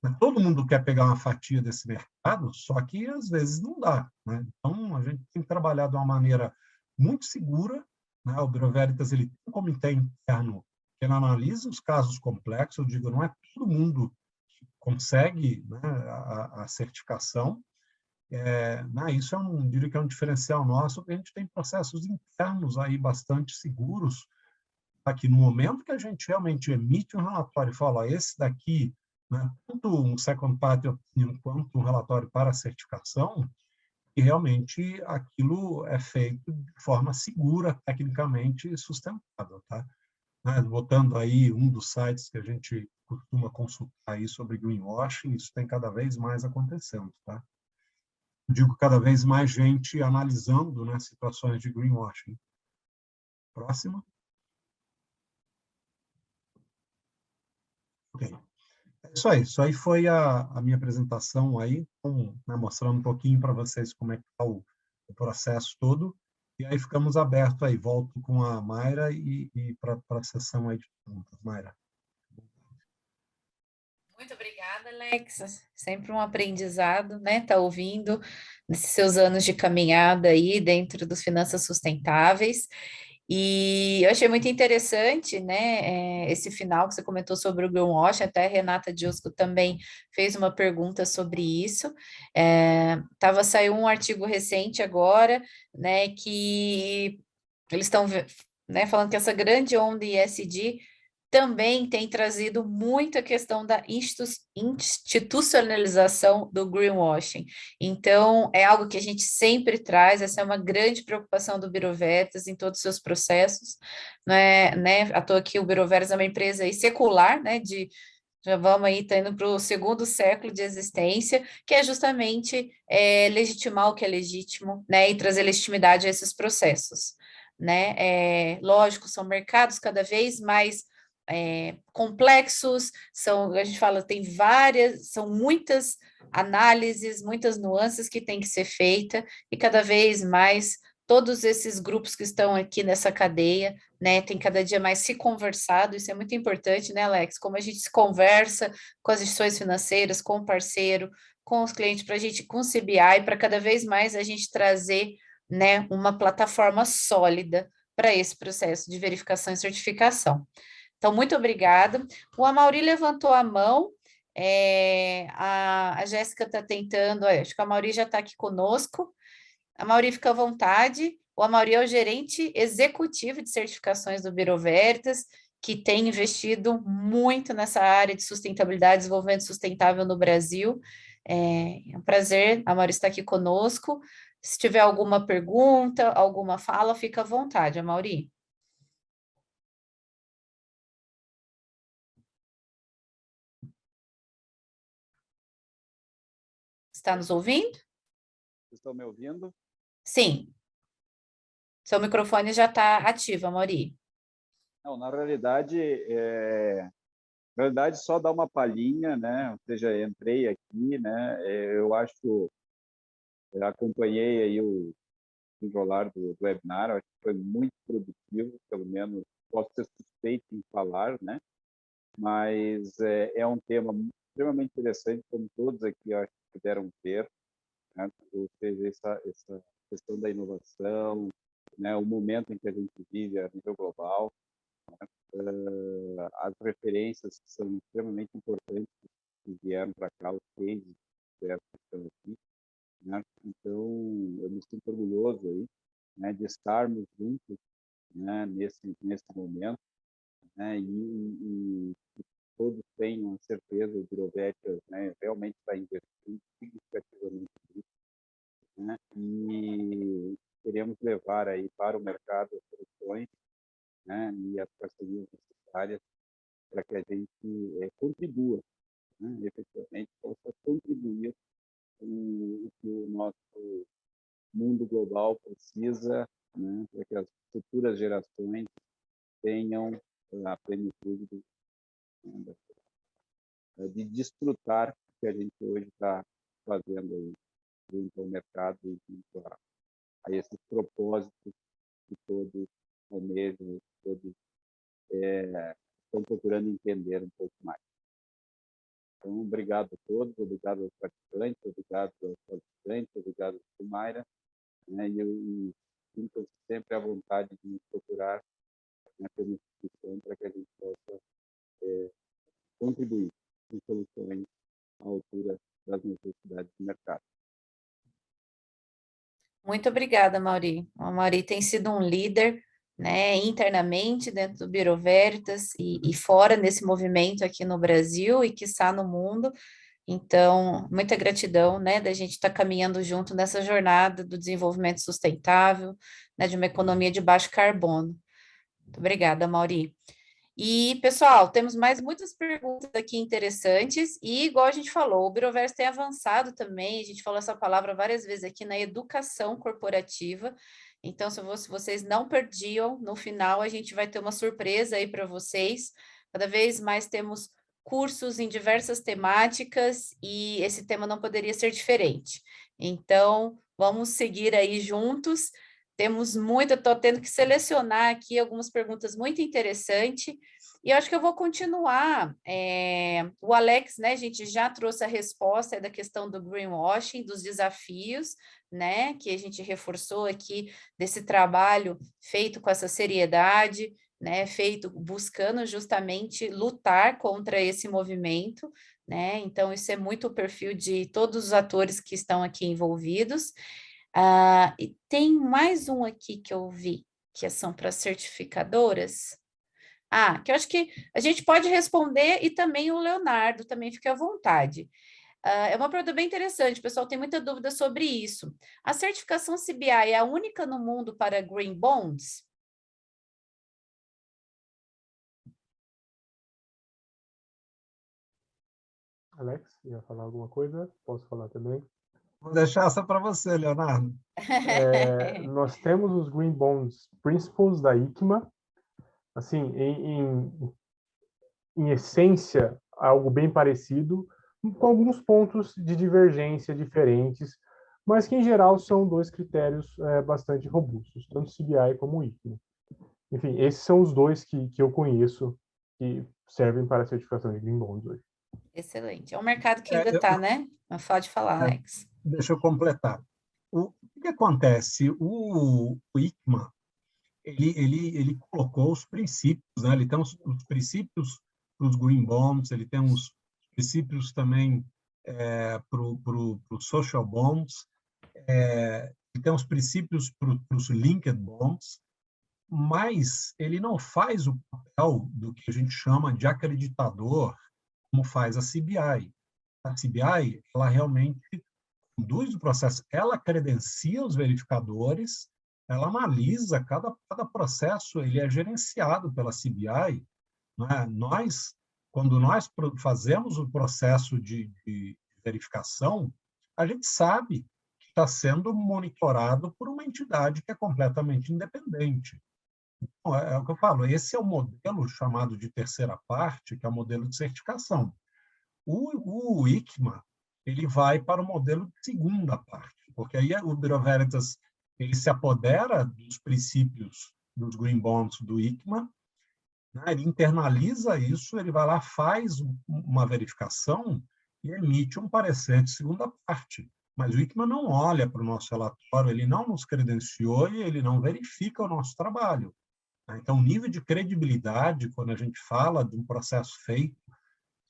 né, todo mundo quer pegar uma fatia desse mercado, só que às vezes não dá, né? Então a gente tem que trabalhar de uma maneira muito segura, né? O Bureau Veritas ele tem um comitê interno que ele analisa os casos complexos, eu digo, não é todo mundo que consegue, né, a certificação. Né, isso diria que é um diferencial nosso, porque a gente tem processos internos aí bastante seguros, para que no momento que a gente realmente emite um relatório e fala, esse daqui, né, tanto um second party opinion quanto um relatório para certificação, e realmente aquilo é feito de forma segura, tecnicamente sustentável, tá? Né, botando aí um dos sites que a gente costuma consultar aí sobre greenwashing, isso tem cada vez mais acontecendo, tá? Digo, cada vez mais gente analisando, né, situações de greenwashing. Próxima. Ok. Isso aí foi a minha apresentação aí, né, mostrando um pouquinho para vocês como é que está o processo todo. E aí ficamos abertos aí, volto com a Mayra e para a sessão aí de perguntas. Mayra. Muito obrigada, Alex. Sempre um aprendizado, né? Tá ouvindo nesses seus anos de caminhada aí dentro dos finanças sustentáveis. E eu achei muito interessante, né, esse final que você comentou sobre o greenwashing, até a Renata Diosco também fez uma pergunta sobre isso. Saiu um artigo recente agora, né, que eles estão, né, falando que essa grande onda ESG também tem trazido muita questão da institucionalização do greenwashing. Então, é algo que a gente sempre traz, essa é uma grande preocupação do Bureau Veritas em todos os seus processos, né? À toa que o Bureau Veritas é uma empresa aí secular, né, já vamos aí, tá indo para o segundo século de existência, que é justamente legitimar o que é legítimo, né, e trazer legitimidade a esses processos, né? Lógico, são mercados cada vez mais complexos, a gente fala, são muitas análises, muitas nuances que tem que ser feita, e cada vez mais todos esses grupos que estão aqui nessa cadeia, né, tem cada dia mais se conversado, isso é muito importante, né, Alex? Como a gente se conversa com as instituições financeiras, com o parceiro, com os clientes, para a gente, com o CBI, para cada vez mais a gente trazer, né, uma plataforma sólida para esse processo de verificação e certificação. Então, muito obrigada. O Amaury levantou a mão, a Jéssica está tentando, acho que a Amaury já está aqui conosco. A Amaury, fica à vontade. O Amaury é o gerente executivo de certificações do Bureau Veritas, que tem investido muito nessa área de sustentabilidade, desenvolvimento sustentável no Brasil. É um prazer, a Amaury está aqui conosco. Se tiver alguma pergunta, alguma fala, fica à vontade, Amaury. Está nos ouvindo? Estão me ouvindo? Sim. Seu microfone já está ativo, Amaury. Não, na realidade só dar uma palhinha, né? Ou seja, entrei aqui, né? Eu acho, eu acompanhei aí o enrolar do webinar, acho que foi muito produtivo, pelo menos posso ser suspeito em falar, né? Mas é um tema extremamente interessante, como todos aqui acho que puderam ter, né? Ou seja, essa questão da inovação, né? O momento em que a gente vive a nível global, as referências que são extremamente importantes que vieram para cá, os cases que estão aqui, né? Então, eu me sinto orgulhoso aí, né, de estarmos juntos, né, nesse momento, né, e todos tenham certeza, o Bureau Veritas, né, realmente está investindo significativamente nisso, né, e queremos levar aí para o mercado as soluções, né, e as parcerias necessárias para que a gente contribua, né, efetivamente, possa contribuir com o que o nosso mundo global precisa, né, para que as futuras gerações tenham a plenitude do mundo. de desfrutar o que a gente hoje está fazendo aí, junto ao mercado e junto a esses propósitos que todos almejam, todos estão procurando entender um pouco mais. Então, obrigado a todos, obrigado aos participantes, obrigado aos participantes, obrigado a Mayra, né, e sintam-se sempre à vontade de nos procurar nessa instituição para que a gente possa contribuir com soluções à altura das necessidades do mercado. Muito obrigada, Mauri. O Mauri tem sido um líder, né, internamente dentro do Bureau Veritas e fora nesse movimento aqui no Brasil e quiçá no mundo. Então, muita gratidão, né, da gente estar caminhando junto nessa jornada do desenvolvimento sustentável, né, de uma economia de baixo carbono. Muito obrigada, Mauri. E, pessoal, temos mais muitas perguntas aqui interessantes, e igual a gente falou, o Buroverso tem avançado também, a gente falou essa palavra várias vezes aqui, na educação corporativa. Então, se vocês não perdiam, no final a gente vai ter uma surpresa aí para vocês. Cada vez mais temos cursos em diversas temáticas, e esse tema não poderia ser diferente. Então, vamos seguir aí juntos. Temos muito, eu estou tendo que selecionar aqui algumas perguntas muito interessantes, e eu acho que eu vou continuar. O Alex, né, a gente já trouxe a resposta da questão do greenwashing, dos desafios, né, que a gente reforçou aqui, desse trabalho feito com essa seriedade, né, feito buscando justamente lutar contra esse movimento, né, então isso é muito o perfil de todos os atores que estão aqui envolvidos. E tem mais um aqui que eu vi, que são para certificadoras. Que eu acho que a gente pode responder, e também o Leonardo, também fique à vontade. É uma pergunta bem interessante, o pessoal tem muita dúvida sobre isso. A certificação CBI é a única no mundo para Green Bonds? Alex, ia falar alguma coisa? Posso falar também? Vou deixar essa para você, Leonardo. Nós temos os Green Bonds Principles da ICMA, assim, em essência, algo bem parecido, com alguns pontos de divergência diferentes, mas que, em geral, são dois critérios bastante robustos, tanto CBI como o ICMA. Enfim, esses são os dois que eu conheço que servem para a certificação de Green Bonds hoje. Excelente. É um mercado que ainda está, né? Mas pode falar, Alex. Deixa eu completar. O que acontece? O ICMA, ele colocou os princípios, né? Ele tem os princípios para os green bonds, ele tem os princípios também para os social bonds, ele tem os princípios para os linked bonds, mas ele não faz o papel do que a gente chama de acreditador, como faz a CBI. A CBI, ela realmente conduz o processo, ela credencia os verificadores, ela analisa cada processo, ele é gerenciado pela CBI. Né? Quando nós fazemos o processo de verificação, a gente sabe que está sendo monitorado por uma entidade que é completamente independente. Então, é o que eu falo, esse é o modelo chamado de terceira parte, que é o modelo de certificação. O ICMA, ele vai para o modelo de segunda parte, porque aí o Bureau Veritas ele se apodera dos princípios dos green bonds do ICMA, né? Ele internaliza isso, ele vai lá, faz uma verificação e emite um parecer de segunda parte. Mas o ICMA não olha para o nosso relatório, ele não nos credenciou e ele não verifica o nosso trabalho. Então, o nível de credibilidade, quando a gente fala de um processo feito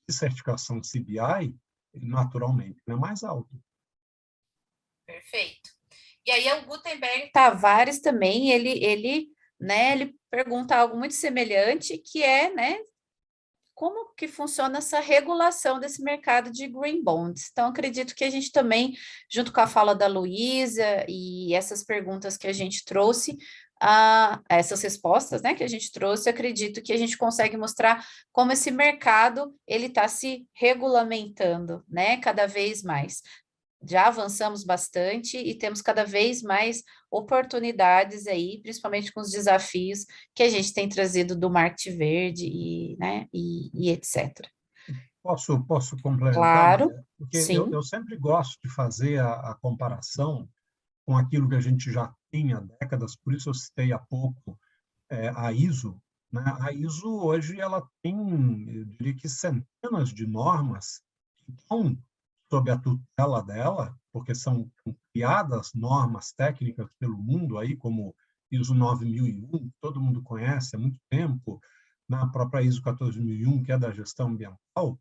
de certificação de CBI, ele naturalmente é mais alto. Perfeito. E aí o Gutenberg Tavares também, ele pergunta algo muito semelhante, que é, né, como que funciona essa regulação desse mercado de green bonds. Então, acredito que a gente também, junto com a fala da Luísa e essas perguntas que a gente trouxe, essas respostas, né, que a gente trouxe, acredito que a gente consegue mostrar como esse mercado ele está se regulamentando, né, cada vez mais. Já avançamos bastante e temos cada vez mais oportunidades aí, principalmente com os desafios que a gente tem trazido do marketing verde e etc. Posso complementar, Claro, Maria? Porque sim. eu sempre gosto de fazer a comparação com aquilo que a gente já tem há décadas, por isso eu citei há pouco a ISO. Né? A ISO hoje ela tem, eu diria que centenas de normas que estão sob a tutela dela, porque são criadas normas técnicas pelo mundo, aí, como ISO 9001, que todo mundo conhece há muito tempo, na própria ISO 14001, que é da gestão ambiental.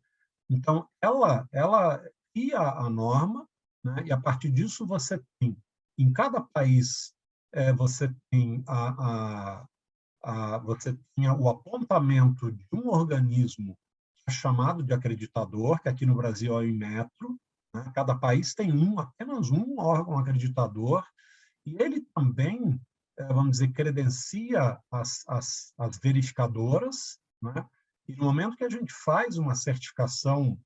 Então, ela cria a norma, né? E a partir disso você tem, em cada país, você tem você tinha o apontamento de um organismo que é chamado de acreditador, que aqui no Brasil é o Inmetro, né? Cada país tem apenas um órgão acreditador, e ele também, vamos dizer, credencia as verificadoras, né? E no momento que a gente faz uma certificação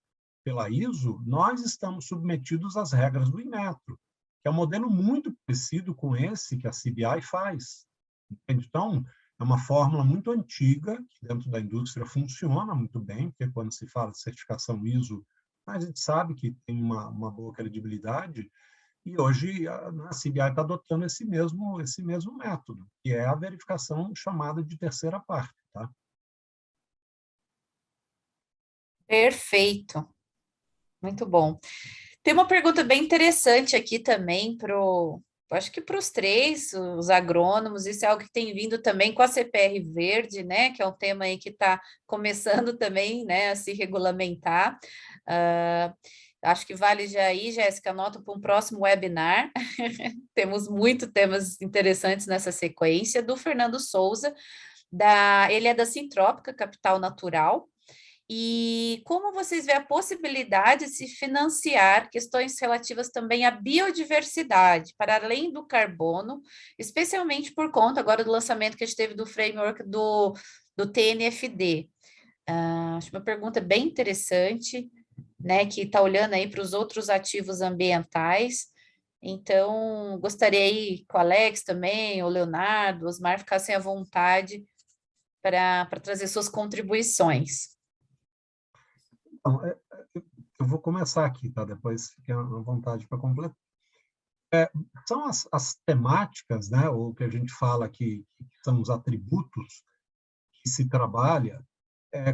pela ISO, nós estamos submetidos às regras do Inmetro, que é um modelo muito parecido com esse que a CBI faz. Entende? Então, é uma fórmula muito antiga, que dentro da indústria funciona muito bem, porque quando se fala de certificação ISO, a gente sabe que tem uma boa credibilidade, e hoje a CBI está adotando esse mesmo método, que é a verificação chamada de terceira parte. Tá? Perfeito. Muito bom. Tem uma pergunta bem interessante aqui também acho que para os três, os agrônomos, isso é algo que tem vindo também com a CPR Verde, né? Que é um tema aí que está começando também, né, a se regulamentar. Acho que vale já aí, Jéssica, anota para um próximo webinar. Temos muitos temas interessantes nessa sequência, do Fernando Souza, ele é da Sintrópica Capital Natural. E como vocês veem a possibilidade de se financiar questões relativas também à biodiversidade, para além do carbono, especialmente por conta agora do lançamento que a gente teve do framework do TNFD? Acho uma pergunta bem interessante, né, que está olhando aí para os outros ativos ambientais. Então, gostaria aí que o Alex também, o Leonardo, o Osmar ficassem à vontade para trazer suas contribuições. Então, eu vou começar aqui, tá? Depois fiquem à vontade para completar. São as temáticas, né? Ou que a gente fala que são os atributos que se trabalha.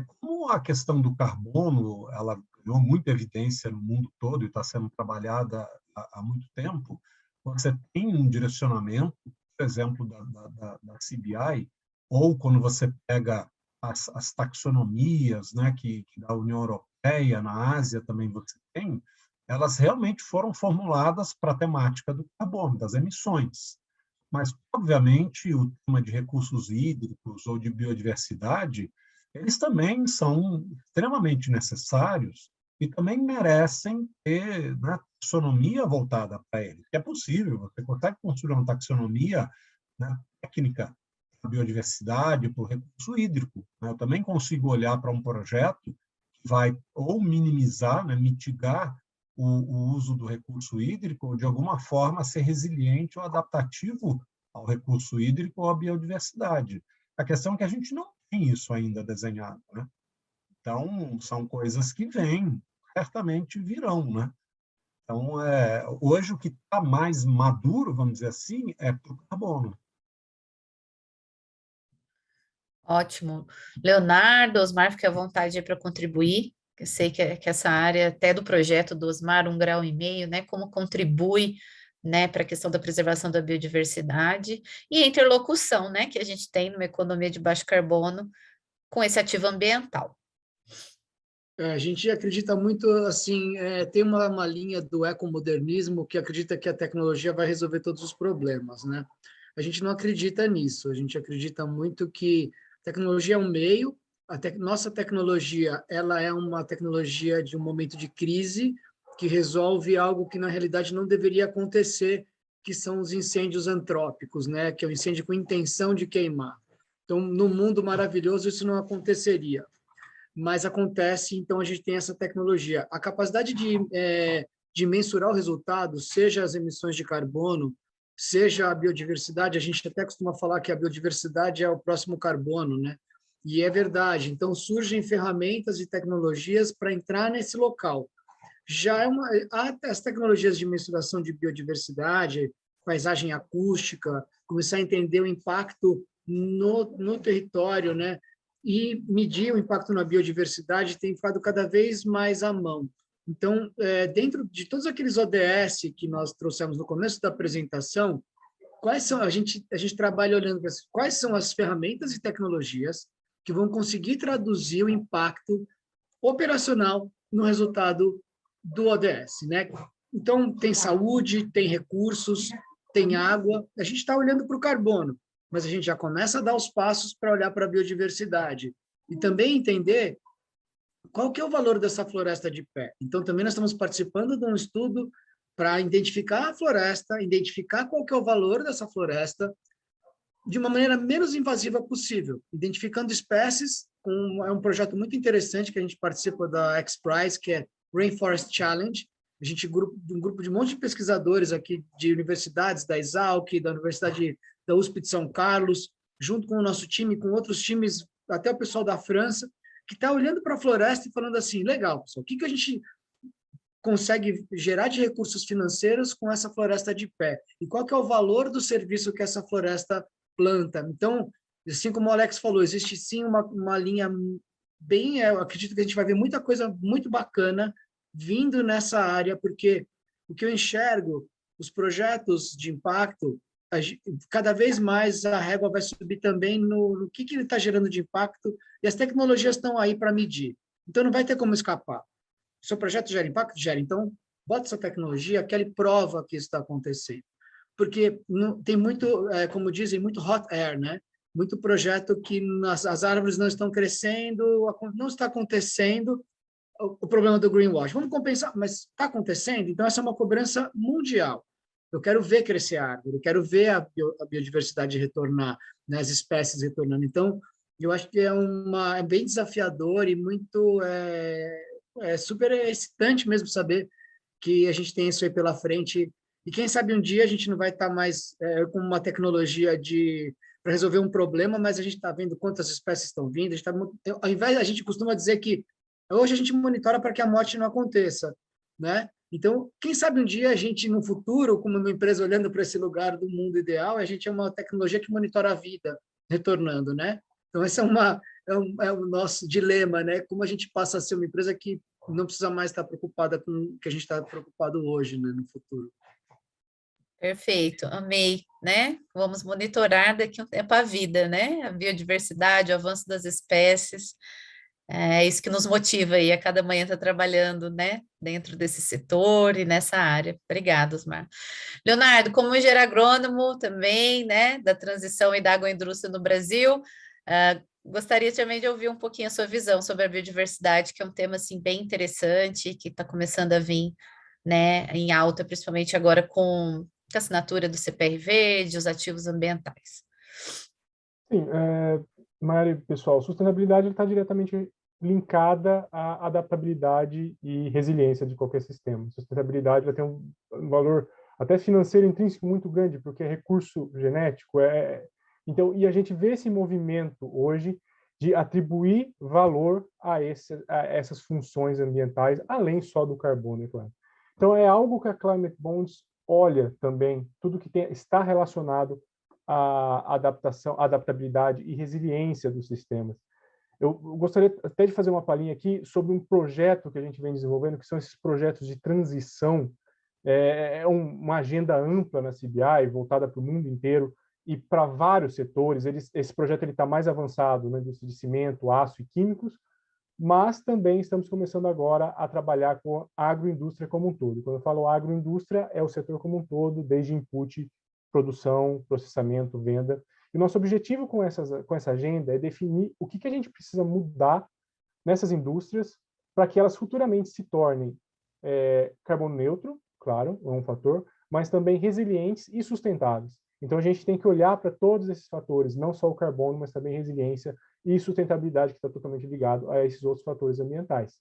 Como a questão do carbono, ela ganhou muita evidência no mundo todo e está sendo trabalhada há muito tempo, você tem um direcionamento, por exemplo, da CBI, ou quando você pega as taxonomias, né, que da União Europeia, na Ásia também você tem, elas realmente foram formuladas para a temática do carbono, das emissões. Mas, obviamente, o tema de recursos hídricos ou de biodiversidade, eles também são extremamente necessários e também merecem ter, né, taxonomia voltada para eles. É possível, você consegue construir uma taxonomia, né, técnica para a biodiversidade, para o recurso hídrico. Né? Eu também consigo olhar para um projeto que vai ou minimizar, né, mitigar o uso do recurso hídrico, ou de alguma forma ser resiliente ou adaptativo ao recurso hídrico ou à biodiversidade. A questão é que a gente não tem isso ainda desenhado, né? Então, são coisas que vêm, certamente virão, né? Então, hoje o que está mais maduro, vamos dizer assim, é para o carbono. Ótimo. Leonardo, Osmar, fique à vontade para contribuir. Eu sei que essa área, até do projeto do Osmar, 1,5 grau, né, como contribui, né, para a questão da preservação da biodiversidade e a interlocução, né, que a gente tem numa economia de baixo carbono com esse ativo ambiental. A gente acredita muito, assim, tem uma linha do ecomodernismo que acredita que a tecnologia vai resolver todos os problemas, né? A gente não acredita nisso, a gente acredita muito que tecnologia é um meio, nossa tecnologia, ela é uma tecnologia de um momento de crise que resolve algo que na realidade não deveria acontecer, que são os incêndios antrópicos, né? Que é o incêndio com intenção de queimar. Então, no mundo maravilhoso, isso não aconteceria. Mas acontece, então a gente tem essa tecnologia. A capacidade de mensurar o resultado, seja as emissões de carbono, seja a biodiversidade, a gente até costuma falar que a biodiversidade é o próximo carbono, né? E é verdade. Então, surgem ferramentas e tecnologias para entrar nesse local. Já há as tecnologias de mensuração de biodiversidade, paisagem acústica, começar a entender o impacto no território, né? E medir o impacto na biodiversidade tem ficado cada vez mais à mão. Então, dentro de todos aqueles ODS que nós trouxemos no começo da apresentação, quais são, a gente trabalha olhando para quais são as ferramentas e tecnologias que vão conseguir traduzir o impacto operacional no resultado do ODS, né? Então, tem saúde, tem recursos, tem água. A gente está olhando para o carbono, mas a gente já começa a dar os passos para olhar para a biodiversidade e também entender qual que é o valor dessa floresta de pé. Então, também nós estamos participando de um estudo para identificar a floresta, identificar qual que é o valor dessa floresta de uma maneira menos invasiva possível, identificando espécies. É um projeto muito interessante que a gente participa da X-Prize, que é Rainforest Challenge. A gente um grupo de um monte de pesquisadores aqui de universidades, da Exalc, da Universidade da USP de São Carlos, junto com o nosso time, com outros times, até o pessoal da França, que está olhando para a floresta e falando assim, legal, pessoal, o que a gente consegue gerar de recursos financeiros com essa floresta de pé? E qual que é o valor do serviço que essa floresta planta? Então, assim como o Alex falou, existe sim uma linha bem... Eu acredito que a gente vai ver muita coisa muito bacana vindo nessa área, porque o que eu enxergo, os projetos de impacto, cada vez mais a régua vai subir também no que ele está gerando de impacto, e as tecnologias estão aí para medir. Então, não vai ter como escapar. O seu projeto gera impacto? Gera. Então, bota essa tecnologia que ele prova que isso está acontecendo. Porque tem muito, como dizem, muito hot air, né? Muito projeto que as árvores não estão crescendo, não está acontecendo o problema do greenwash. Vamos compensar, mas está acontecendo? Então, essa é uma cobrança mundial. Eu quero ver crescer a árvore, eu quero ver a biodiversidade retornar, né, as espécies retornando. Então, eu acho que é bem desafiador e muito super excitante mesmo saber que a gente tem isso aí pela frente. E quem sabe um dia a gente não vai estar mais com uma tecnologia para resolver um problema, mas a gente está vendo quantas espécies estão vindo. Ao invés, a gente costuma dizer que hoje a gente monitora para que a morte não aconteça, né? Então, quem sabe um dia a gente, no futuro, como uma empresa olhando para esse lugar do mundo ideal, a gente é uma tecnologia que monitora a vida retornando, né? Então, esse é o nosso dilema, né? Como a gente passa a ser uma empresa que não precisa mais estar preocupada com o que a gente está preocupado hoje, né, no futuro. Perfeito, amei, né? Vamos monitorar daqui a um tempo a vida, né? A biodiversidade, o avanço das espécies. É isso que nos motiva aí a cada manhã estar trabalhando, né? Dentro desse setor e nessa área. Obrigada, Osmar. Leonardo, como engenheiro agrônomo também, né? Da transição e da agroindústria no Brasil, gostaria também de ouvir um pouquinho a sua visão sobre a biodiversidade, que é um tema assim bem interessante, que está começando a vir, né, em alta, principalmente agora com a assinatura do CPRV, de os ativos ambientais. Sim, Mari, pessoal, sustentabilidade está diretamente linkada à adaptabilidade e resiliência de qualquer sistema. Sustentabilidade vai ter um valor até financeiro intrínseco muito grande, porque é recurso genético. Então, e a gente vê esse movimento hoje de atribuir valor a essas funções ambientais, além só do carbono, é claro. Então, é algo que a Climate Bonds olha também, tudo que está relacionado à adaptação, adaptabilidade e resiliência dos sistemas. Eu gostaria até de fazer uma palhinha aqui sobre um projeto que a gente vem desenvolvendo, que são esses projetos de transição. É uma agenda ampla na CBI, voltada para o mundo inteiro e para vários setores. Esse projeto está mais avançado na indústria de cimento, aço e químicos, mas também estamos começando agora a trabalhar com a agroindústria como um todo. Quando eu falo agroindústria, é o setor como um todo, desde input, produção, processamento, venda. E o nosso objetivo com essa agenda é definir o que a gente precisa mudar nessas indústrias para que elas futuramente se tornem carbono neutro, claro, é um fator, mas também resilientes e sustentáveis. Então, a gente tem que olhar para todos esses fatores, não só o carbono, mas também resiliência e sustentabilidade, que está totalmente ligado a esses outros fatores ambientais.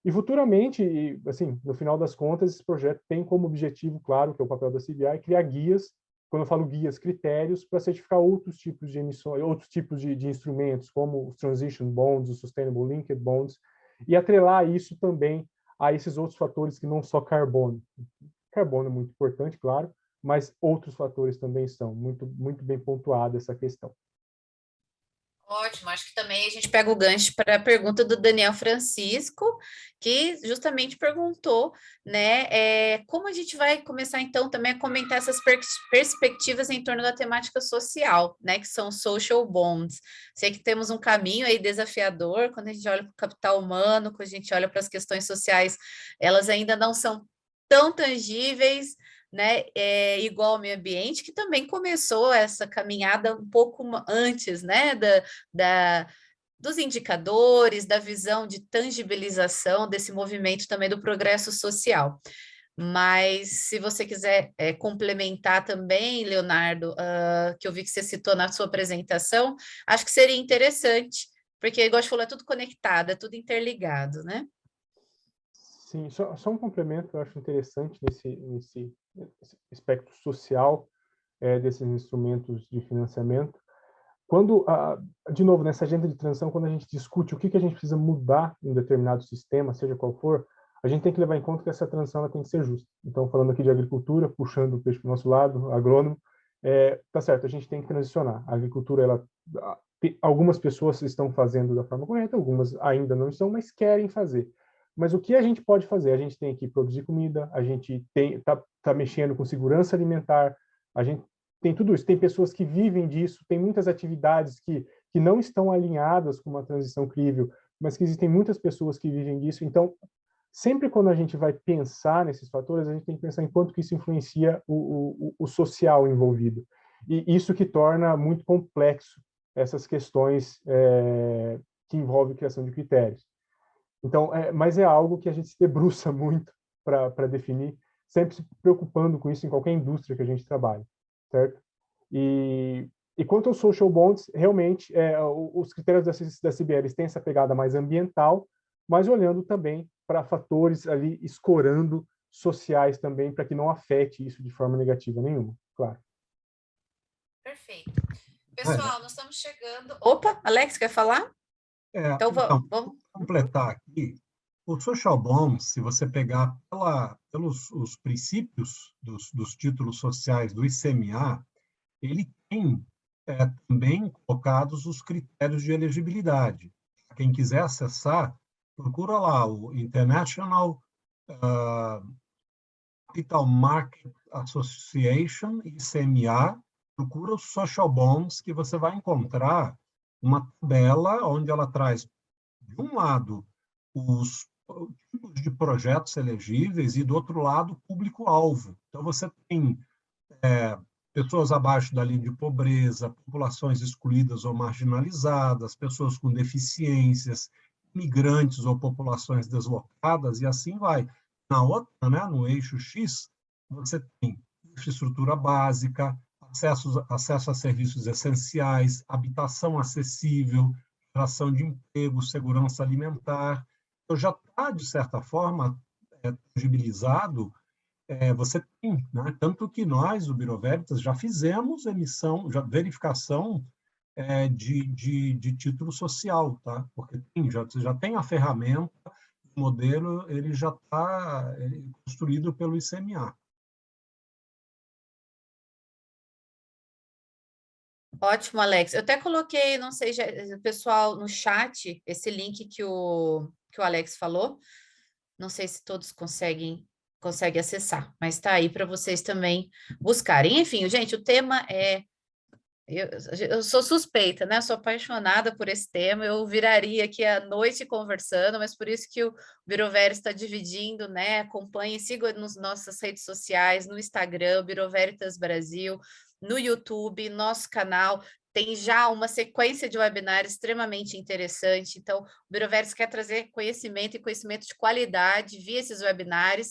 E futuramente, assim, no final das contas, esse projeto tem como objetivo, claro, que é o papel da CBI, criar guias quando eu falo guias, critérios para certificar outros tipos de emissões, outros tipos de instrumentos, como os Transition Bonds, os Sustainable Linked Bonds, e atrelar isso também a esses outros fatores que não só carbono. Carbono é muito importante, claro, mas outros fatores também são. Muito bem pontuada essa questão. Ótimo, acho que também a gente pega o gancho para a pergunta do Daniel Francisco, que justamente perguntou, né, como a gente vai começar então também a comentar essas perspectivas em torno da temática social, né, que são social bonds. Sei que temos um caminho aí desafiador quando a gente olha para o capital humano, quando a gente olha para as questões sociais, elas ainda não são tão tangíveis, né, igual ao meio ambiente, que também começou essa caminhada um pouco antes, né, dos indicadores, da visão de tangibilização desse movimento também do progresso social. Mas se você quiser complementar também, Leonardo, que eu vi que você citou na sua apresentação, acho que seria interessante, porque, igual você falou, é tudo conectado, é tudo interligado, né? Sim, só um complemento que eu acho interessante nesse aspecto social desses instrumentos de financiamento. Quando, de novo, nessa agenda de transição, quando a gente discute o que a gente precisa mudar em um determinado sistema, seja qual for, a gente tem que levar em conta que essa transição ela tem que ser justa. Então, falando aqui de agricultura, puxando o peixe para o nosso lado, agrônomo, tá certo, a gente tem que transicionar. A agricultura, algumas pessoas estão fazendo da forma correta, algumas ainda não estão, mas querem fazer. Mas o que a gente pode fazer? A gente tem que produzir comida, a gente tá mexendo com segurança alimentar, a gente tem tudo isso. Tem pessoas que vivem disso, tem muitas atividades que não estão alinhadas com uma transição crível, mas que existem muitas pessoas que vivem disso. Então, sempre quando a gente vai pensar nesses fatores, a gente tem que pensar em quanto que isso influencia o social envolvido. E isso que torna muito complexo essas questões que envolvem criação de critérios. Então, mas é algo que a gente se debruça muito para definir, sempre se preocupando com isso em qualquer indústria que a gente trabalha, certo? E quanto aos social bonds, realmente, os critérios da CBL têm essa pegada mais ambiental, mas olhando também para fatores ali, escorando sociais também, para que não afete isso de forma negativa nenhuma, claro. Perfeito. Pessoal, nós estamos chegando... Opa, Alex, quer falar? Então, vamos completar aqui. O social bond, se você pegar pelos os princípios dos títulos sociais do ICMA, ele tem também colocados os critérios de elegibilidade. Quem quiser acessar, procura lá o International Capital Market Association, ICMA, procura os social bonds, que você vai encontrar uma tabela onde ela traz, de um lado, os tipos de projetos elegíveis e, do outro lado, o público-alvo. Então, você tem pessoas abaixo da linha de pobreza, populações excluídas ou marginalizadas, pessoas com deficiências, imigrantes ou populações deslocadas, e assim vai. Na outra, né, no eixo X, você tem infraestrutura básica, acesso a serviços essenciais, habitação acessível, geração de emprego, segurança alimentar. Então, já está, de certa forma, tangibilizado. Você tem, né? Tanto que nós, o Bureau Veritas, já fizemos verificação de título social, tá? Porque já tem a ferramenta, o modelo ele já está construído pelo ICMA. Ótimo, Alex. Eu até coloquei, não sei, pessoal, no chat, esse link que o Alex falou. Não sei se todos conseguem acessar, mas está aí para vocês também buscarem. Enfim, gente, o tema é... Eu sou suspeita, né? Sou apaixonada por esse tema. Eu viraria aqui à noite conversando, mas por isso que o Bureau Veritas está dividindo, né? Acompanhem, sigam nas nossas redes sociais, no Instagram, Bureau Veritas Brasil, no YouTube, nosso canal. Tem já uma sequência de webinários extremamente interessante. Então, o Bureau Veritas quer trazer conhecimento e conhecimento de qualidade via esses webinários.